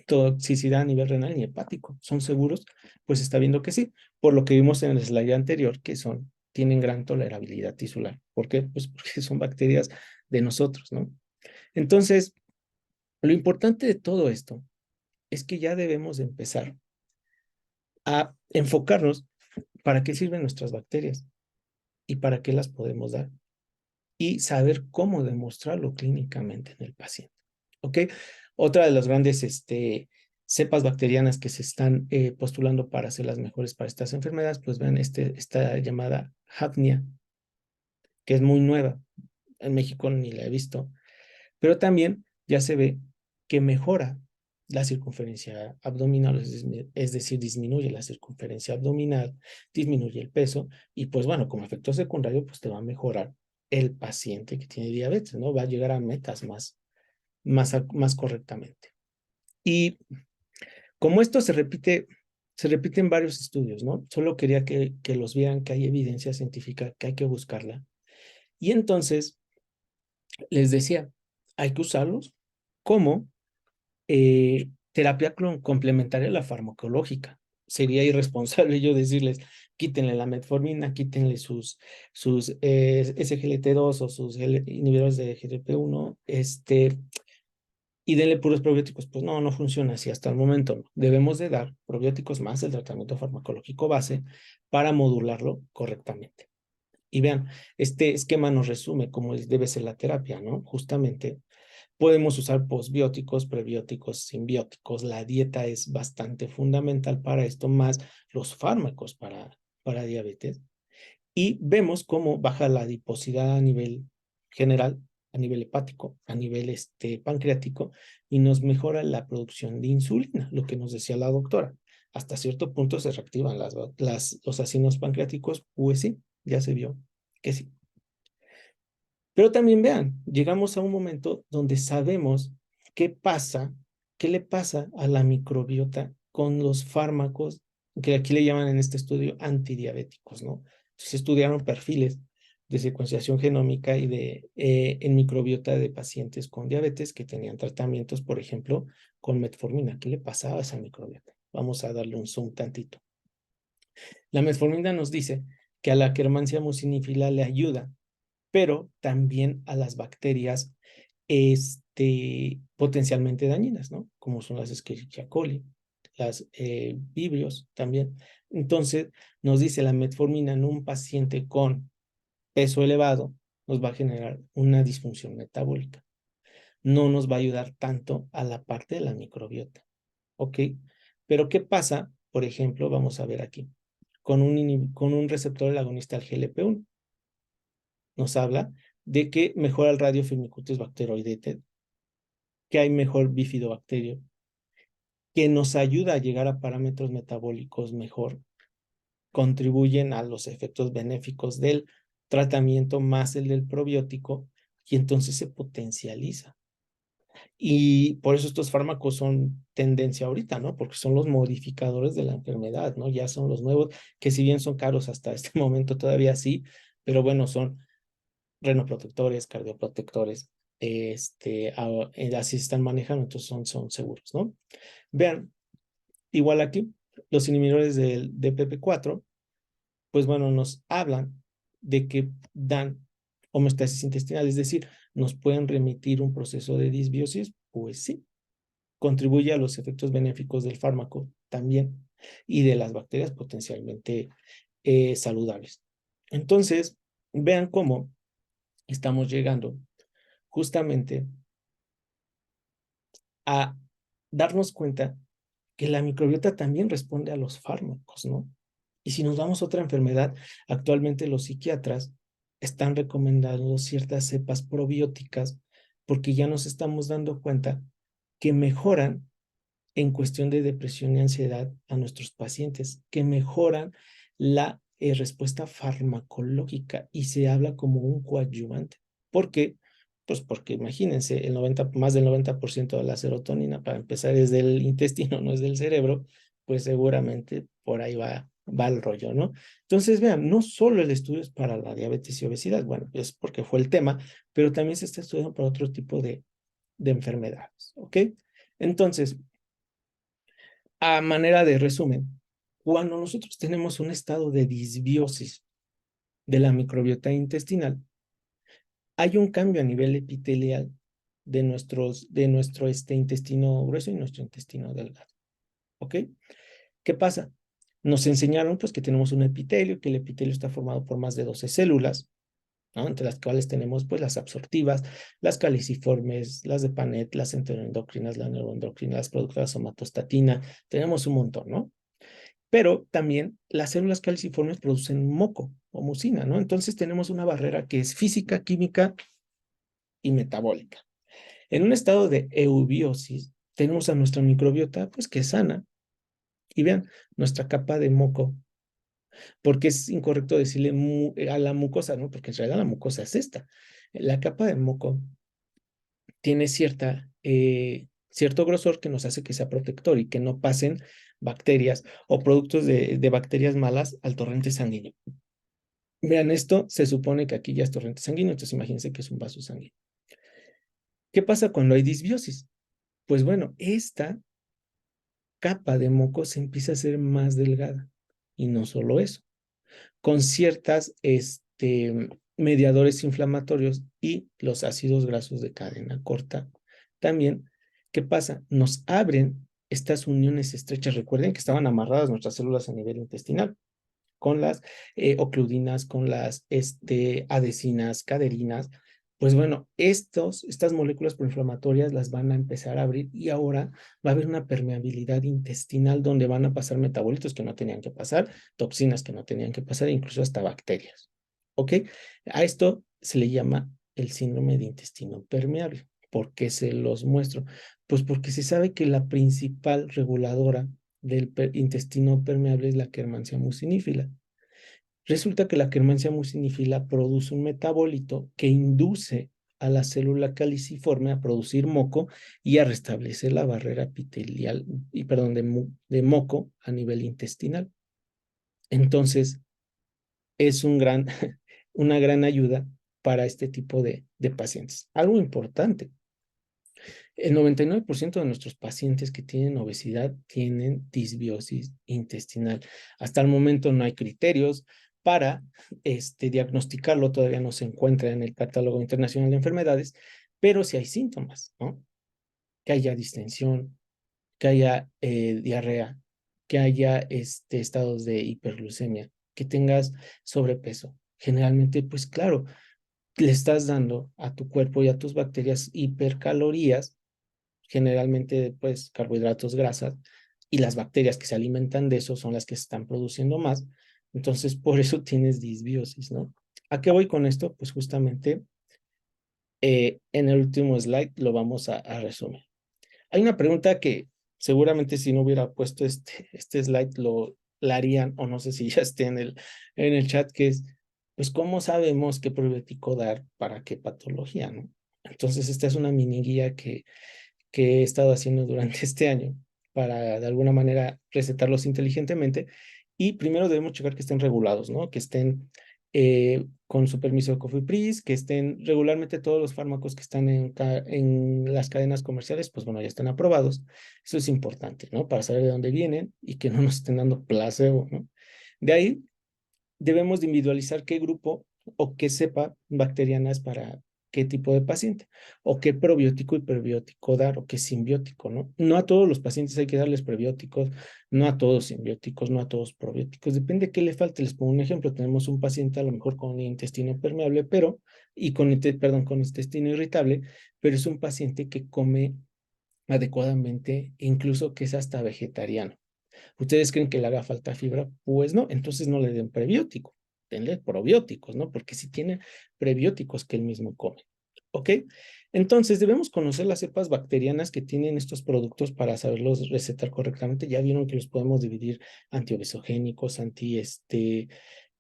toxicidad a nivel renal ni hepático. ¿Son seguros? Pues está viendo que sí, por lo que vimos en el slide anterior, que tienen gran tolerabilidad tisular. ¿Por qué? Pues porque son bacterias de nosotros, ¿no? Entonces, lo importante de todo esto es que ya debemos de empezar a enfocarnos para qué sirven nuestras bacterias y para qué las podemos dar y saber cómo demostrarlo clínicamente en el paciente. ¿Ok? Otra de las grandes cepas bacterianas que se están postulando para ser las mejores para estas enfermedades, pues ven esta llamada Hapnia, que es muy nueva. En México ni la he visto, pero también ya se ve que mejora la circunferencia abdominal, es decir, disminuye la circunferencia abdominal, disminuye el peso y pues bueno, como efecto secundario, pues te va a mejorar el paciente que tiene diabetes, ¿no? Va a llegar a metas más correctamente. Y como esto se repite en varios estudios, ¿no? Solo quería que los vieran, que hay evidencia científica, que hay que buscarla. Y entonces les decía, hay que usarlos como terapia complementaria a la farmacológica. Sería irresponsable yo decirles, quítenle la metformina, quítenle sus SGLT2 o sus inhibidores de GLP-1, y denle puros probióticos. Pues no funciona así hasta el momento. No. Debemos de dar probióticos más el tratamiento farmacológico base para modularlo correctamente. Y vean, este esquema nos resume cómo debe ser la terapia, ¿no? Justamente podemos usar posbióticos, prebióticos, simbióticos. La dieta es bastante fundamental para esto, más los fármacos para diabetes. Y vemos cómo baja la adiposidad a nivel general, a nivel hepático, a nivel pancreático, y nos mejora la producción de insulina, lo que nos decía la doctora. Hasta cierto punto se reactivan los acinos pancreáticos, pues sí, ya se vio que sí. Pero también vean, llegamos a un momento donde sabemos qué pasa, qué le pasa a la microbiota con los fármacos que aquí le llaman en este estudio antidiabéticos, ¿no? Se estudiaron perfiles de secuenciación genómica y en microbiota de pacientes con diabetes que tenían tratamientos, por ejemplo, con metformina. ¿Qué le pasaba a esa microbiota? Vamos a darle un zoom tantito. La metformina nos dice que a la Akkermansia mucinifila le ayuda, pero también a las bacterias potencialmente dañinas, ¿no? Como son las Escherichia coli, las vibrios también. Entonces, nos dice la metformina en un paciente con peso elevado, nos va a generar una disfunción metabólica. No nos va a ayudar tanto a la parte de la microbiota, ¿ok? Pero ¿qué pasa? Por ejemplo, vamos a ver aquí, con un receptor del agonista al GLP-1 nos habla de que mejora el radio Firmicutes bacteroidetes, que hay mejor bifidobacterio, que nos ayuda a llegar a parámetros metabólicos mejor, contribuyen a los efectos benéficos del tratamiento más el del probiótico y entonces se potencializa. Y por eso estos fármacos son tendencia ahorita, ¿no? Porque son los modificadores de la enfermedad, ¿no? Ya son los nuevos, que si bien son caros hasta este momento todavía sí, pero bueno, son renoprotectores, cardioprotectores, así se están manejando, entonces son seguros, ¿no? Vean, igual aquí, los inhibidores del DPP4, pues bueno, nos hablan de que dan homeostasis intestinal, es decir, nos pueden remitir un proceso de disbiosis, pues sí, contribuye a los efectos benéficos del fármaco también y de las bacterias potencialmente saludables. Entonces, vean cómo estamos llegando justamente a darnos cuenta que la microbiota también responde a los fármacos, ¿no? Y si nos vamos a otra enfermedad, actualmente los psiquiatras están recomendando ciertas cepas probióticas porque ya nos estamos dando cuenta que mejoran en cuestión de depresión y ansiedad a nuestros pacientes, que mejoran la respuesta farmacológica y se habla como un coadyuvante. ¿Por qué? Pues porque imagínense, más del 90% de la serotonina, para empezar, es del intestino, no es del cerebro, pues seguramente por ahí va el rollo, ¿no? Entonces, vean, no solo el estudio es para la diabetes y obesidad, bueno, es porque fue el tema, pero también se está estudiando para otro tipo de enfermedades, ¿ok? Entonces, a manera de resumen, cuando nosotros tenemos un estado de disbiosis de la microbiota intestinal, hay un cambio a nivel epitelial de nuestro intestino grueso y nuestro intestino delgado. ¿Ok? ¿Qué pasa? Nos enseñaron pues que tenemos un epitelio, que el epitelio está formado por más de 12 células, ¿no? Entre las cuales tenemos pues las absortivas, las caliciformes, las de Panet, las enteroendocrinas, la neuroendocrina, las productoras somatostatina, tenemos un montón, ¿no? Pero también las células caliciformes producen moco o mucina, ¿no? Entonces tenemos una barrera que es física, química y metabólica. En un estado de eubiosis, tenemos a nuestra microbiota, pues que es sana. Y vean, nuestra capa de moco, porque es incorrecto decirle a la mucosa, ¿no? Porque en realidad la mucosa es esta. La capa de moco tiene cierto grosor que nos hace que sea protector y que no pasen bacterias o productos de bacterias malas al torrente sanguíneo. Vean, esto se supone que aquí ya es torrente sanguíneo, entonces imagínense que es un vaso sanguíneo. ¿Qué pasa cuando hay disbiosis? Pues bueno, esta capa de moco se empieza a hacer más delgada. Y no solo eso, con ciertas mediadores inflamatorios y los ácidos grasos de cadena corta. También, ¿qué pasa? Nos abren estas uniones estrechas. Recuerden que estaban amarradas nuestras células a nivel intestinal con las ocludinas, con las adesinas, caderinas. Pues bueno, estas moléculas proinflamatorias las van a empezar a abrir y ahora va a haber una permeabilidad intestinal donde van a pasar metabolitos que no tenían que pasar, toxinas que no tenían que pasar, incluso hasta bacterias. ¿Ok? A esto se le llama el síndrome de intestino permeable. ¿Por qué se los muestro? Pues porque se sabe que la principal reguladora del intestino permeable es la Kermansia mucinífila. Resulta que la Kermansia mucinífila produce un metabólito que induce a la célula caliciforme a producir moco y a restablecer la barrera epitelial, perdón, de moco a nivel intestinal. Entonces, es una gran ayuda para este tipo de pacientes. Algo importante, el 99% de nuestros pacientes que tienen obesidad tienen disbiosis intestinal. Hasta el momento no hay criterios para diagnosticarlo, todavía no se encuentra en el Catálogo Internacional de Enfermedades, pero sí hay síntomas, ¿no? Que haya distensión, que haya diarrea, que haya estados de hiperglucemia, que tengas sobrepeso. Generalmente, pues claro, le estás dando a tu cuerpo y a tus bacterias hipercalorías, generalmente pues carbohidratos, grasas, y las bacterias que se alimentan de eso son las que se están produciendo más. Entonces, por eso tienes disbiosis, ¿no? ¿A qué voy con esto? Pues justamente en el último slide lo vamos a resumir. Hay una pregunta que seguramente si no hubiera puesto este slide la harían, o no sé si ya esté en el chat, que es, pues, ¿cómo sabemos qué probiótico dar para qué patología, no? Entonces, esta es una mini guía que he estado haciendo durante este año para de alguna manera recetarlos inteligentemente. Y primero debemos checar que estén regulados, ¿no? Que estén con su permiso de COFEPRIS, que estén regularmente todos los fármacos que están en las cadenas comerciales, pues bueno, ya están aprobados. Eso es importante, ¿no? Para saber de dónde vienen y que no nos estén dando placebo, ¿no? De ahí debemos de individualizar qué grupo o qué cepa bacteriana es para qué tipo de paciente, o qué probiótico y prebiótico dar, o qué simbiótico, ¿no? No a todos los pacientes hay que darles prebióticos, no a todos simbióticos, no a todos probióticos, depende de qué le falte. Les pongo un ejemplo, tenemos un paciente a lo mejor con intestino permeable, perdón, con intestino irritable, pero es un paciente que come adecuadamente, incluso que es hasta vegetariano. ¿Ustedes creen que le haga falta fibra? Pues no, entonces no le den prebiótico, denle probióticos, ¿no? Porque si tiene prebióticos que él mismo come. ¿Ok? Entonces debemos conocer las cepas bacterianas que tienen estos productos para saberlos recetar correctamente. Ya vieron que los podemos dividir antiobesogénicos,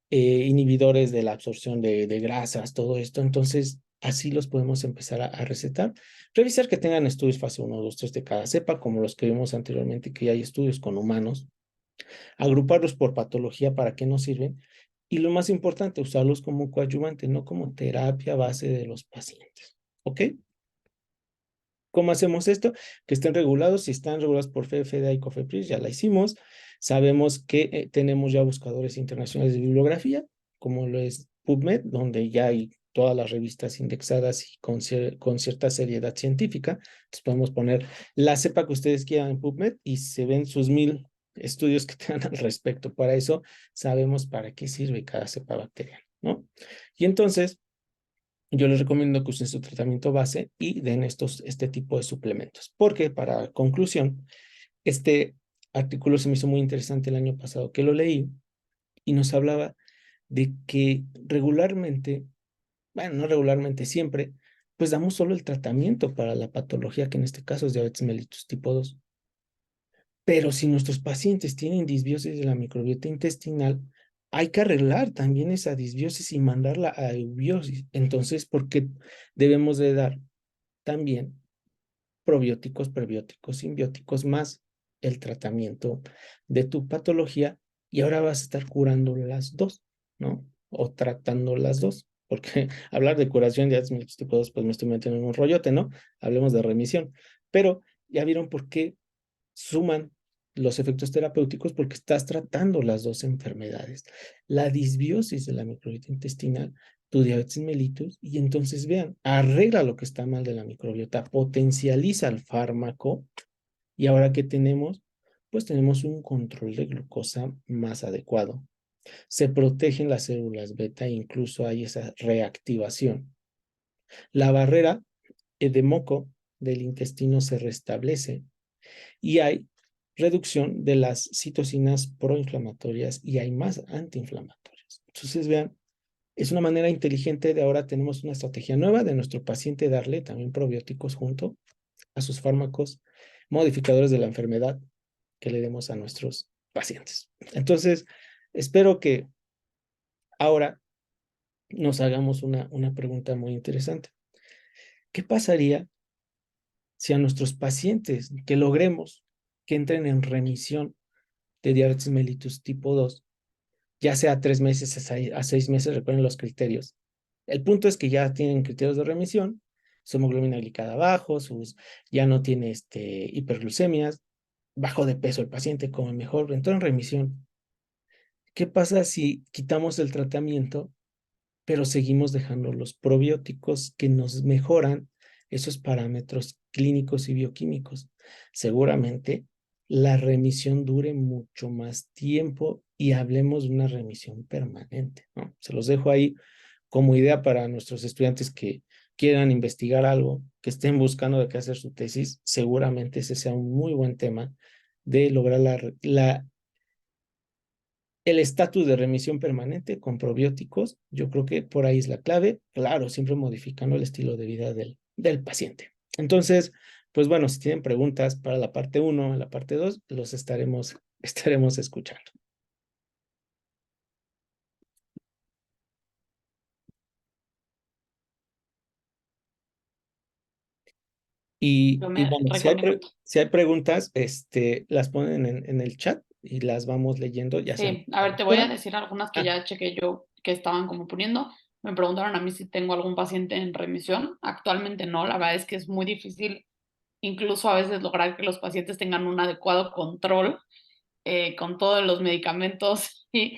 inhibidores de la absorción de grasas, todo esto. Entonces, así los podemos empezar a recetar. Revisar que tengan estudios fase 1, 2, 3 de cada cepa, como los que vimos anteriormente, que ya hay estudios con humanos. Agruparlos por patología, para qué nos sirven. Y lo más importante, usarlos como coadyuvante, no como terapia base de los pacientes. ¿Ok? ¿Cómo hacemos esto? Que estén regulados. Si están regulados por FDA y COFEPRIS, ya la hicimos. Sabemos que tenemos ya buscadores internacionales de bibliografía, como lo es PubMed, donde ya hay todas las revistas indexadas y con cierta seriedad científica. Entonces podemos poner la cepa que ustedes quieran en PubMed y se ven sus 1000 estudios que tengan al respecto. Para eso sabemos para qué sirve cada cepa bacteriana, ¿no? Y entonces yo les recomiendo que usen su tratamiento base y den este tipo de suplementos. Porque, para conclusión, este artículo se me hizo muy interesante el año pasado que lo leí y nos hablaba de que regularmente, bueno, no regularmente, siempre, pues damos solo el tratamiento para la patología, que en este caso es diabetes mellitus tipo 2. Pero si nuestros pacientes tienen disbiosis de la microbiota intestinal, hay que arreglar también esa disbiosis y mandarla a eubiosis. Entonces, ¿por qué debemos de dar también probióticos, prebióticos, simbióticos, más el tratamiento de tu patología? Y ahora vas a estar curando las dos, ¿no? O tratando las dos. Porque hablar de curación de diabetes mellitus tipo 2, pues me estoy metiendo en un rollote, ¿no? Hablemos de remisión. Pero ya vieron por qué suman los efectos terapéuticos, porque estás tratando las dos enfermedades. La disbiosis de la microbiota intestinal, tu diabetes mellitus, y entonces vean, arregla lo que está mal de la microbiota, potencializa el fármaco, y ahora que tenemos, pues tenemos un control de glucosa más adecuado. Se protegen las células beta e incluso hay esa reactivación. La barrera de moco del intestino se restablece y hay reducción de las citocinas proinflamatorias y hay más antiinflamatorias. Entonces, vean, es una manera inteligente de ahora tenemos una estrategia nueva de nuestro paciente darle también probióticos junto a sus fármacos modificadores de la enfermedad que le demos a nuestros pacientes. Entonces, espero que ahora nos hagamos una pregunta muy interesante. ¿Qué pasaría si a nuestros pacientes que logremos que entren en remisión de diabetes mellitus tipo 2, ya sea 3 meses a 6 meses, recuerden los criterios? El punto es que ya tienen criterios de remisión, su hemoglobina glicada bajo, ya no tiene hiperglucemias, bajo de peso el paciente, come mejor, entró en remisión. ¿Qué pasa si quitamos el tratamiento, pero seguimos dejando los probióticos que nos mejoran esos parámetros clínicos y bioquímicos? Seguramente la remisión dure mucho más tiempo y hablemos de una remisión permanente, ¿no? Se los dejo ahí como idea para nuestros estudiantes que quieran investigar algo, que estén buscando de qué hacer su tesis. Seguramente ese sea un muy buen tema de lograr el estatus de remisión permanente con probióticos. Yo creo que por ahí es la clave. Claro, siempre modificando el estilo de vida del paciente. Entonces, pues bueno, si tienen preguntas para la parte 1, la parte 2, los estaremos escuchando. Yo Y me bueno, reconecto. si hay preguntas, las ponen en el chat y las vamos leyendo, ya sea. Sí, a ver, te voy a decir algunas que Ah, ya chequé yo que estaban como poniendo. Me preguntaron a mí si tengo algún paciente en remisión. Actualmente no, la verdad es que es muy difícil incluso a veces lograr que los pacientes tengan un adecuado control con todos los medicamentos y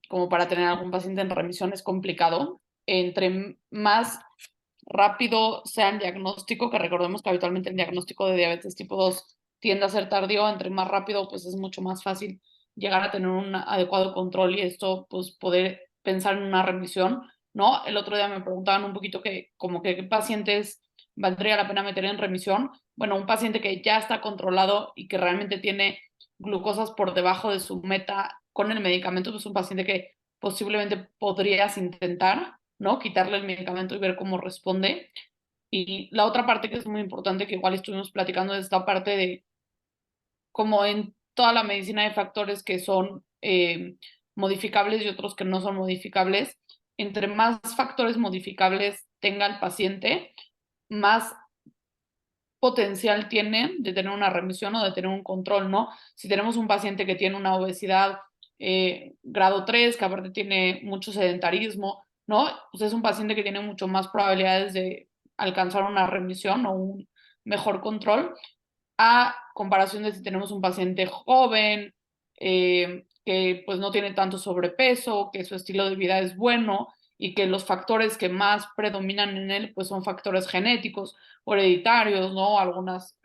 como para tener algún paciente en remisión es complicado. Entre más rápido sea el diagnóstico, que recordemos que habitualmente el diagnóstico de diabetes tipo 2 tiende a ser tardío, entre más rápido pues es mucho más fácil llegar a tener un adecuado control y esto pues poder pensar en una remisión, ¿no? El otro día me preguntaban un poquito que como que qué pacientes valdría la pena meter en remisión. Bueno, un paciente que ya está controlado y que realmente tiene glucosas por debajo de su meta con el medicamento, pues un paciente que posiblemente podrías intentar, ¿no? Quitarle el medicamento y ver cómo responde. Y la otra parte que es muy importante, que igual estuvimos platicando, es esta parte de como en toda la medicina hay factores que son modificables y otros que no son modificables. Entre más factores modificables tenga el paciente, más potencial tienen de tener una remisión o de tener un control, ¿no? Si tenemos un paciente que tiene una obesidad grado 3, que aparte tiene mucho sedentarismo, ¿no? Pues es un paciente que tiene mucho más probabilidades de alcanzar una remisión o un mejor control a comparación de si tenemos un paciente joven, que pues no tiene tanto sobrepeso, que su estilo de vida es bueno y que los factores que más predominan en él pues son factores genéticos o hereditarios, ¿no? Algunas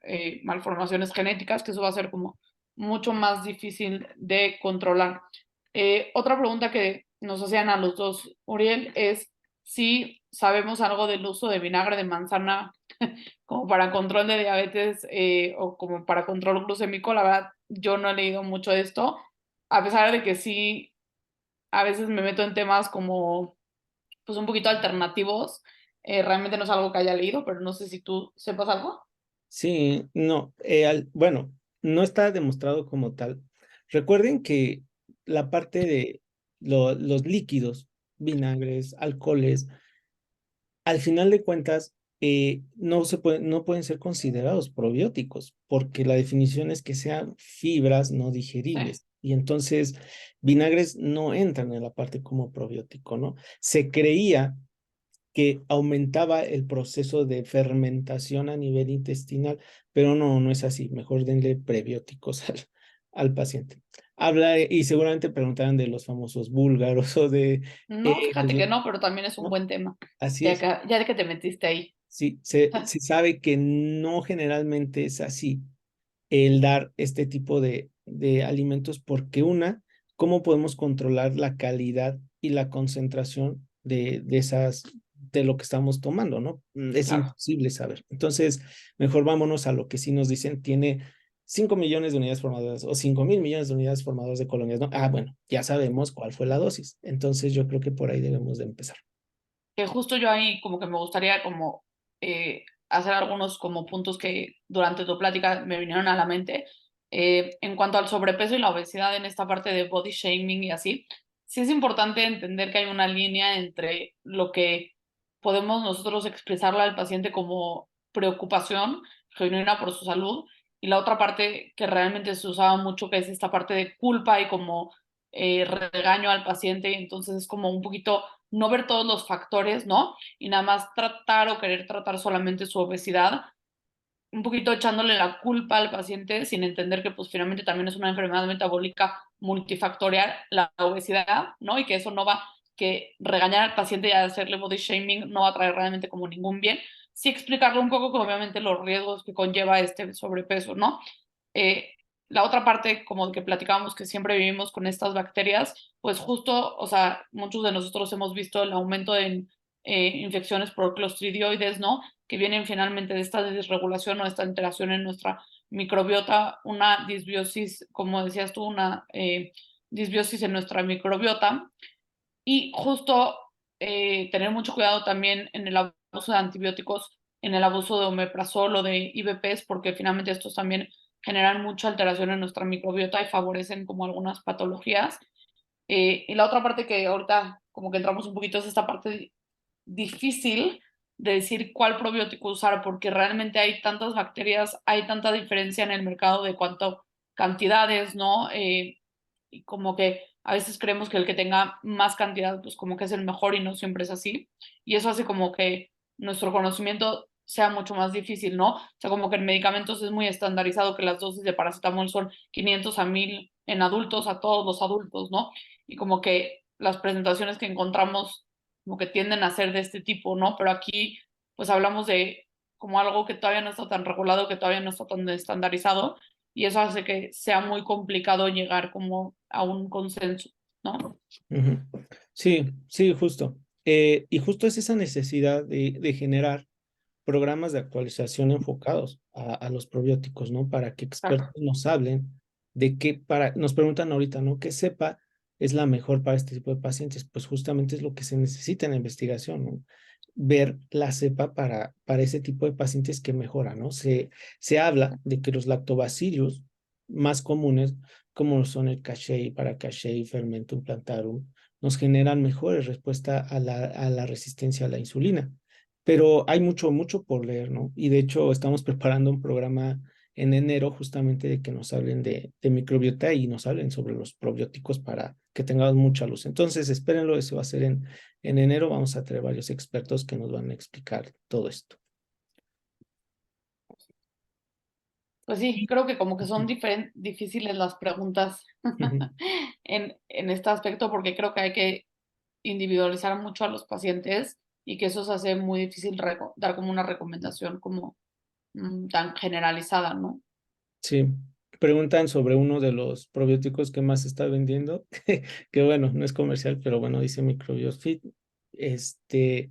malformaciones genéticas, que eso va a ser como mucho más difícil de controlar. Otra pregunta que nos hacían a los dos, Uriel, es si sabemos algo del uso de vinagre de manzana como para control de diabetes o como para control glucémico. La verdad, yo no he leído mucho de esto, a pesar de que sí, a veces me meto en temas como, pues un poquito alternativos. Realmente no es algo que haya leído, pero no sé si tú sepas algo. Sí, no, bueno, no está demostrado como tal. Recuerden que la parte de los líquidos, vinagres, alcoholes, al final de cuentas, no pueden ser considerados probióticos, porque la definición es que sean fibras no Sí, digeribles. Y entonces, vinagres no entran en la parte como probiótico, ¿no? Se creía que aumentaba el proceso de fermentación a nivel intestinal, pero no, no es así. Mejor denle prebióticos al paciente. Habla, y seguramente preguntarán de los famosos búlgaros o de no, los fíjate que no, pero también es un ¿no? buen tema, Así es. ya que te metiste ahí. Sí, se sabe que no generalmente es así el dar este tipo de alimentos porque ¿cómo podemos controlar la calidad y la concentración de lo que estamos tomando, ¿no? Es Claro. imposible saber. Entonces, mejor vámonos a lo que sí nos dicen, tiene 5 millones de unidades formadoras o 5.000 millones de unidades formadoras de colonias, ¿no? Ah, bueno, ya sabemos cuál fue la dosis. Entonces, yo creo que por ahí debemos de empezar. Que justo yo ahí como que me gustaría como hacer algunos como puntos que durante tu plática me vinieron a la mente. En cuanto al sobrepeso y la obesidad en esta parte de body shaming y así, sí es importante entender que hay una línea entre lo que podemos nosotros expresarle al paciente como preocupación genuina por su salud y la otra parte que realmente se usaba mucho, que es esta parte de culpa y como regaño al paciente. Entonces es como un poquito no ver todos los factores, ¿no? Y nada más tratar o querer tratar solamente su obesidad, un poquito echándole la culpa al paciente sin entender que pues finalmente también es una enfermedad metabólica multifactorial, la obesidad, ¿no? Y que eso no va, que regañar al paciente y hacerle body shaming no va a traer realmente como ningún bien. Sí explicarle un poco que obviamente los riesgos que conlleva este sobrepeso, ¿no? Eh, la otra parte, como que platicábamos, que siempre vivimos con estas bacterias, pues justo, o sea, muchos de nosotros hemos visto el aumento en infecciones por clostridioides, ¿no? Que vienen finalmente de esta desregulación o esta alteración en nuestra microbiota, una disbiosis, como decías tú, una disbiosis en nuestra microbiota. Y justo tener mucho cuidado también en el abuso de antibióticos, en el abuso de omeprazol o de IVPs, porque finalmente estos también generan mucha alteración en nuestra microbiota y favorecen como algunas patologías. Y la otra parte que ahorita como que entramos un poquito es esta parte difícil de decir cuál probiótico usar, porque realmente hay tantas bacterias, hay tanta diferencia en el mercado de cuánto cantidades, ¿no? Y como que a veces creemos que el que tenga más cantidad, pues como que es el mejor y no siempre es así. Y eso hace como que nuestro conocimiento sea mucho más difícil, ¿no? O sea, como que en medicamentos es muy estandarizado que las dosis de paracetamol son 500 a 1000 en adultos, a todos los adultos, ¿no? Y como que las presentaciones que encontramos como que tienden a ser de este tipo, ¿no? Pero aquí pues hablamos de como algo que todavía no está tan regulado, que todavía no está tan estandarizado y eso hace que sea muy complicado llegar como a un consenso, ¿no? Ujú. Sí, sí, justo. Y justo es esa necesidad de generar programas de actualización enfocados a los probióticos, ¿no? Para que expertos Claro. nos hablen de qué, nos preguntan ahorita, ¿no? Que sepa es la mejor para este tipo de pacientes? Pues justamente es lo que se necesita en la investigación, ¿no? Ver la cepa para ese tipo de pacientes que mejora, ¿no? Se habla de que los lactobacillus más comunes, como son el Cachei, Paracachei, Fermentum plantarum, nos generan mejores respuestas a la resistencia a la insulina. Pero hay mucho, mucho por leer, ¿no? Y de hecho estamos preparando un programa en enero justamente de que nos hablen de microbiota y nos hablen sobre los probióticos para que tengamos mucha luz. Entonces, espérenlo, eso va a ser en enero. Vamos a tener varios expertos que nos van a explicar todo esto. Pues sí, creo que como que son difíciles las preguntas en este aspecto porque creo que hay que individualizar mucho a los pacientes y que eso se hace muy difícil dar como una recomendación como tan generalizada, ¿no? Sí, preguntan sobre uno de los probióticos que más se está vendiendo, que bueno, no es comercial, pero bueno, dice Microbiofit. Este,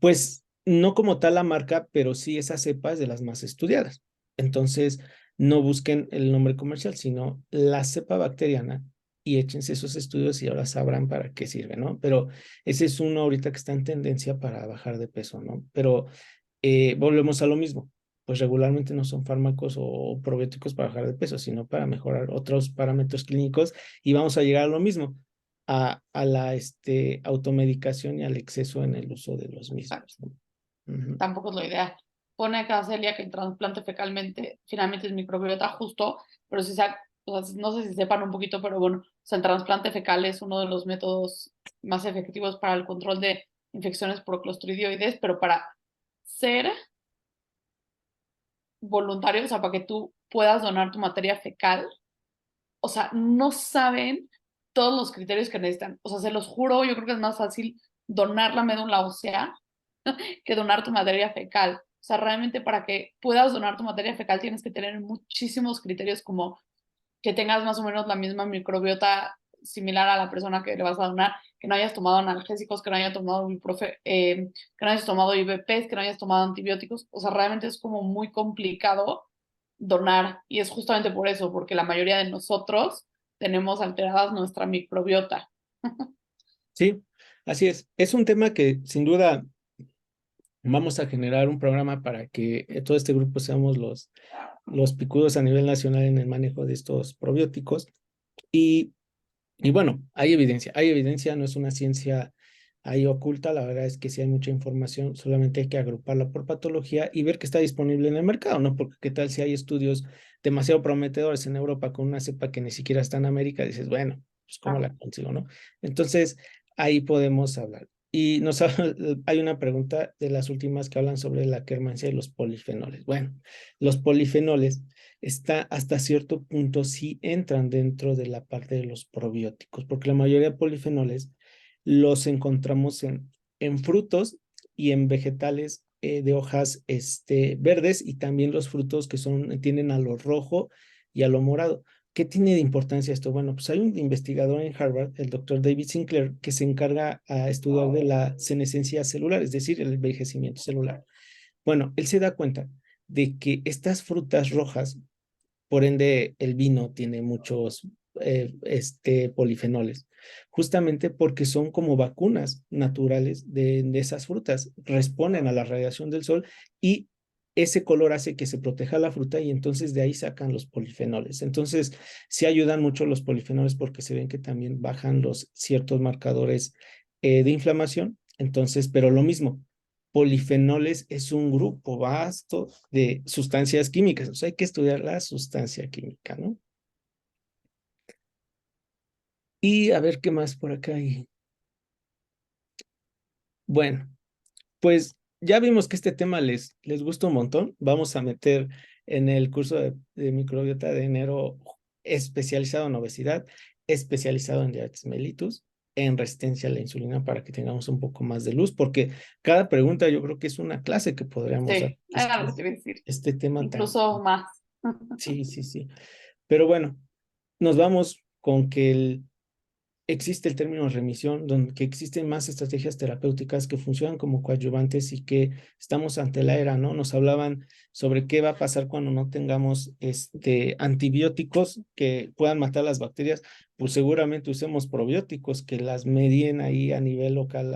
pues no como tal la marca, pero sí esa cepa es de las más estudiadas. Entonces, no busquen el nombre comercial, sino la cepa bacteriana y échense esos estudios y ahora sabrán para qué sirve, ¿no? Pero ese es uno ahorita que está en tendencia para bajar de peso, ¿no? Pero volvemos a lo mismo. Pues regularmente no son fármacos o probióticos para bajar de peso, sino para mejorar otros parámetros clínicos y vamos a llegar a lo mismo, a la automedicación y al exceso en el uso de los mismos, Exacto. ¿no? Ujú. Tampoco es lo ideal. Pone acá Celia que el trasplante fecalmente finalmente es microbiota justo, pero si sea, o sea, no sé si sepan un poquito, pero bueno, o sea, el trasplante fecal es uno de los métodos más efectivos para el control de infecciones por clostridioides, pero para ser voluntario, o sea, para que tú puedas donar tu materia fecal, o sea, no saben todos los criterios que necesitan. O sea, se los juro, yo creo que es más fácil donar la médula ósea que donar tu materia fecal. O sea, realmente para que puedas donar tu materia fecal tienes que tener muchísimos criterios como que tengas más o menos la misma microbiota similar a la persona que le vas a donar, que no hayas tomado analgésicos, que no hayas tomado que no hayas tomado IVPs, que no hayas tomado antibióticos. O sea, realmente es como muy complicado donar y es justamente por eso, porque la mayoría de nosotros tenemos alteradas nuestra microbiota. Sí, así es. Es un tema que sin duda vamos a generar un programa para que todo este grupo seamos los picudos a nivel nacional en el manejo de estos probióticos. Y Y bueno, hay evidencia, no es una ciencia ahí oculta, la verdad es que sí hay mucha información, solamente hay que agruparla por patología y ver que está disponible en el mercado, ¿no? Porque qué tal si hay estudios demasiado prometedores en Europa con una cepa que ni siquiera está en América, dices, bueno, pues ¿cómo Ah, la consigo, no? Entonces, ahí podemos hablar. Y nos hay una pregunta de las últimas que hablan sobre la quermancia y los polifenoles. Bueno, los polifenoles está hasta cierto punto sí entran dentro de la parte de los probióticos, porque la mayoría de polifenoles los encontramos en frutos y en vegetales de hojas verdes y también los frutos que tienden a lo rojo y a lo morado. ¿Qué tiene de importancia esto? Bueno, pues hay un investigador en Harvard, el doctor David Sinclair, que se encarga a estudiar de la senescencia celular, es decir, el envejecimiento celular. Bueno, él se da cuenta de que estas frutas rojas, por ende, el vino tiene muchos polifenoles, justamente porque son como vacunas naturales de esas frutas, responden a la radiación del sol y ese color hace que se proteja la fruta y entonces de ahí sacan los polifenoles. Entonces, sí ayudan mucho los polifenoles porque se ven que también bajan los ciertos marcadores de inflamación. Entonces, pero lo mismo, polifenoles es un grupo vasto de sustancias químicas, o sea, hay que estudiar la sustancia química, ¿no? Y a ver qué más por acá hay. Bueno, pues ya vimos que este tema les gusta un montón. Vamos a meter en el curso de microbiota de enero especializado en obesidad, especializado en diabetes mellitus, en resistencia a la insulina para que tengamos un poco más de luz, porque cada pregunta yo creo que es una clase que podríamos dar. sí, era lo que te iba a decir. Este tema tan... Incluso más. Sí, sí, sí. Pero bueno, nos vamos con que existe el término remisión, donde que existen más estrategias terapéuticas que funcionan como coadyuvantes y que estamos ante la era, ¿no? Nos hablaban sobre qué va a pasar cuando no tengamos antibióticos que puedan matar las bacterias, pues seguramente usemos probióticos que las medien ahí a nivel local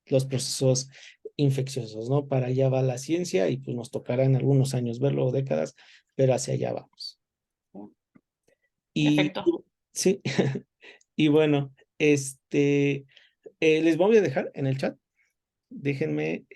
los procesos infecciosos, ¿no? Para allá va la ciencia y pues nos tocará en algunos años verlo o décadas, pero hacia allá vamos. Y Efecto. sí, y bueno, les voy a dejar en el chat. Déjenme,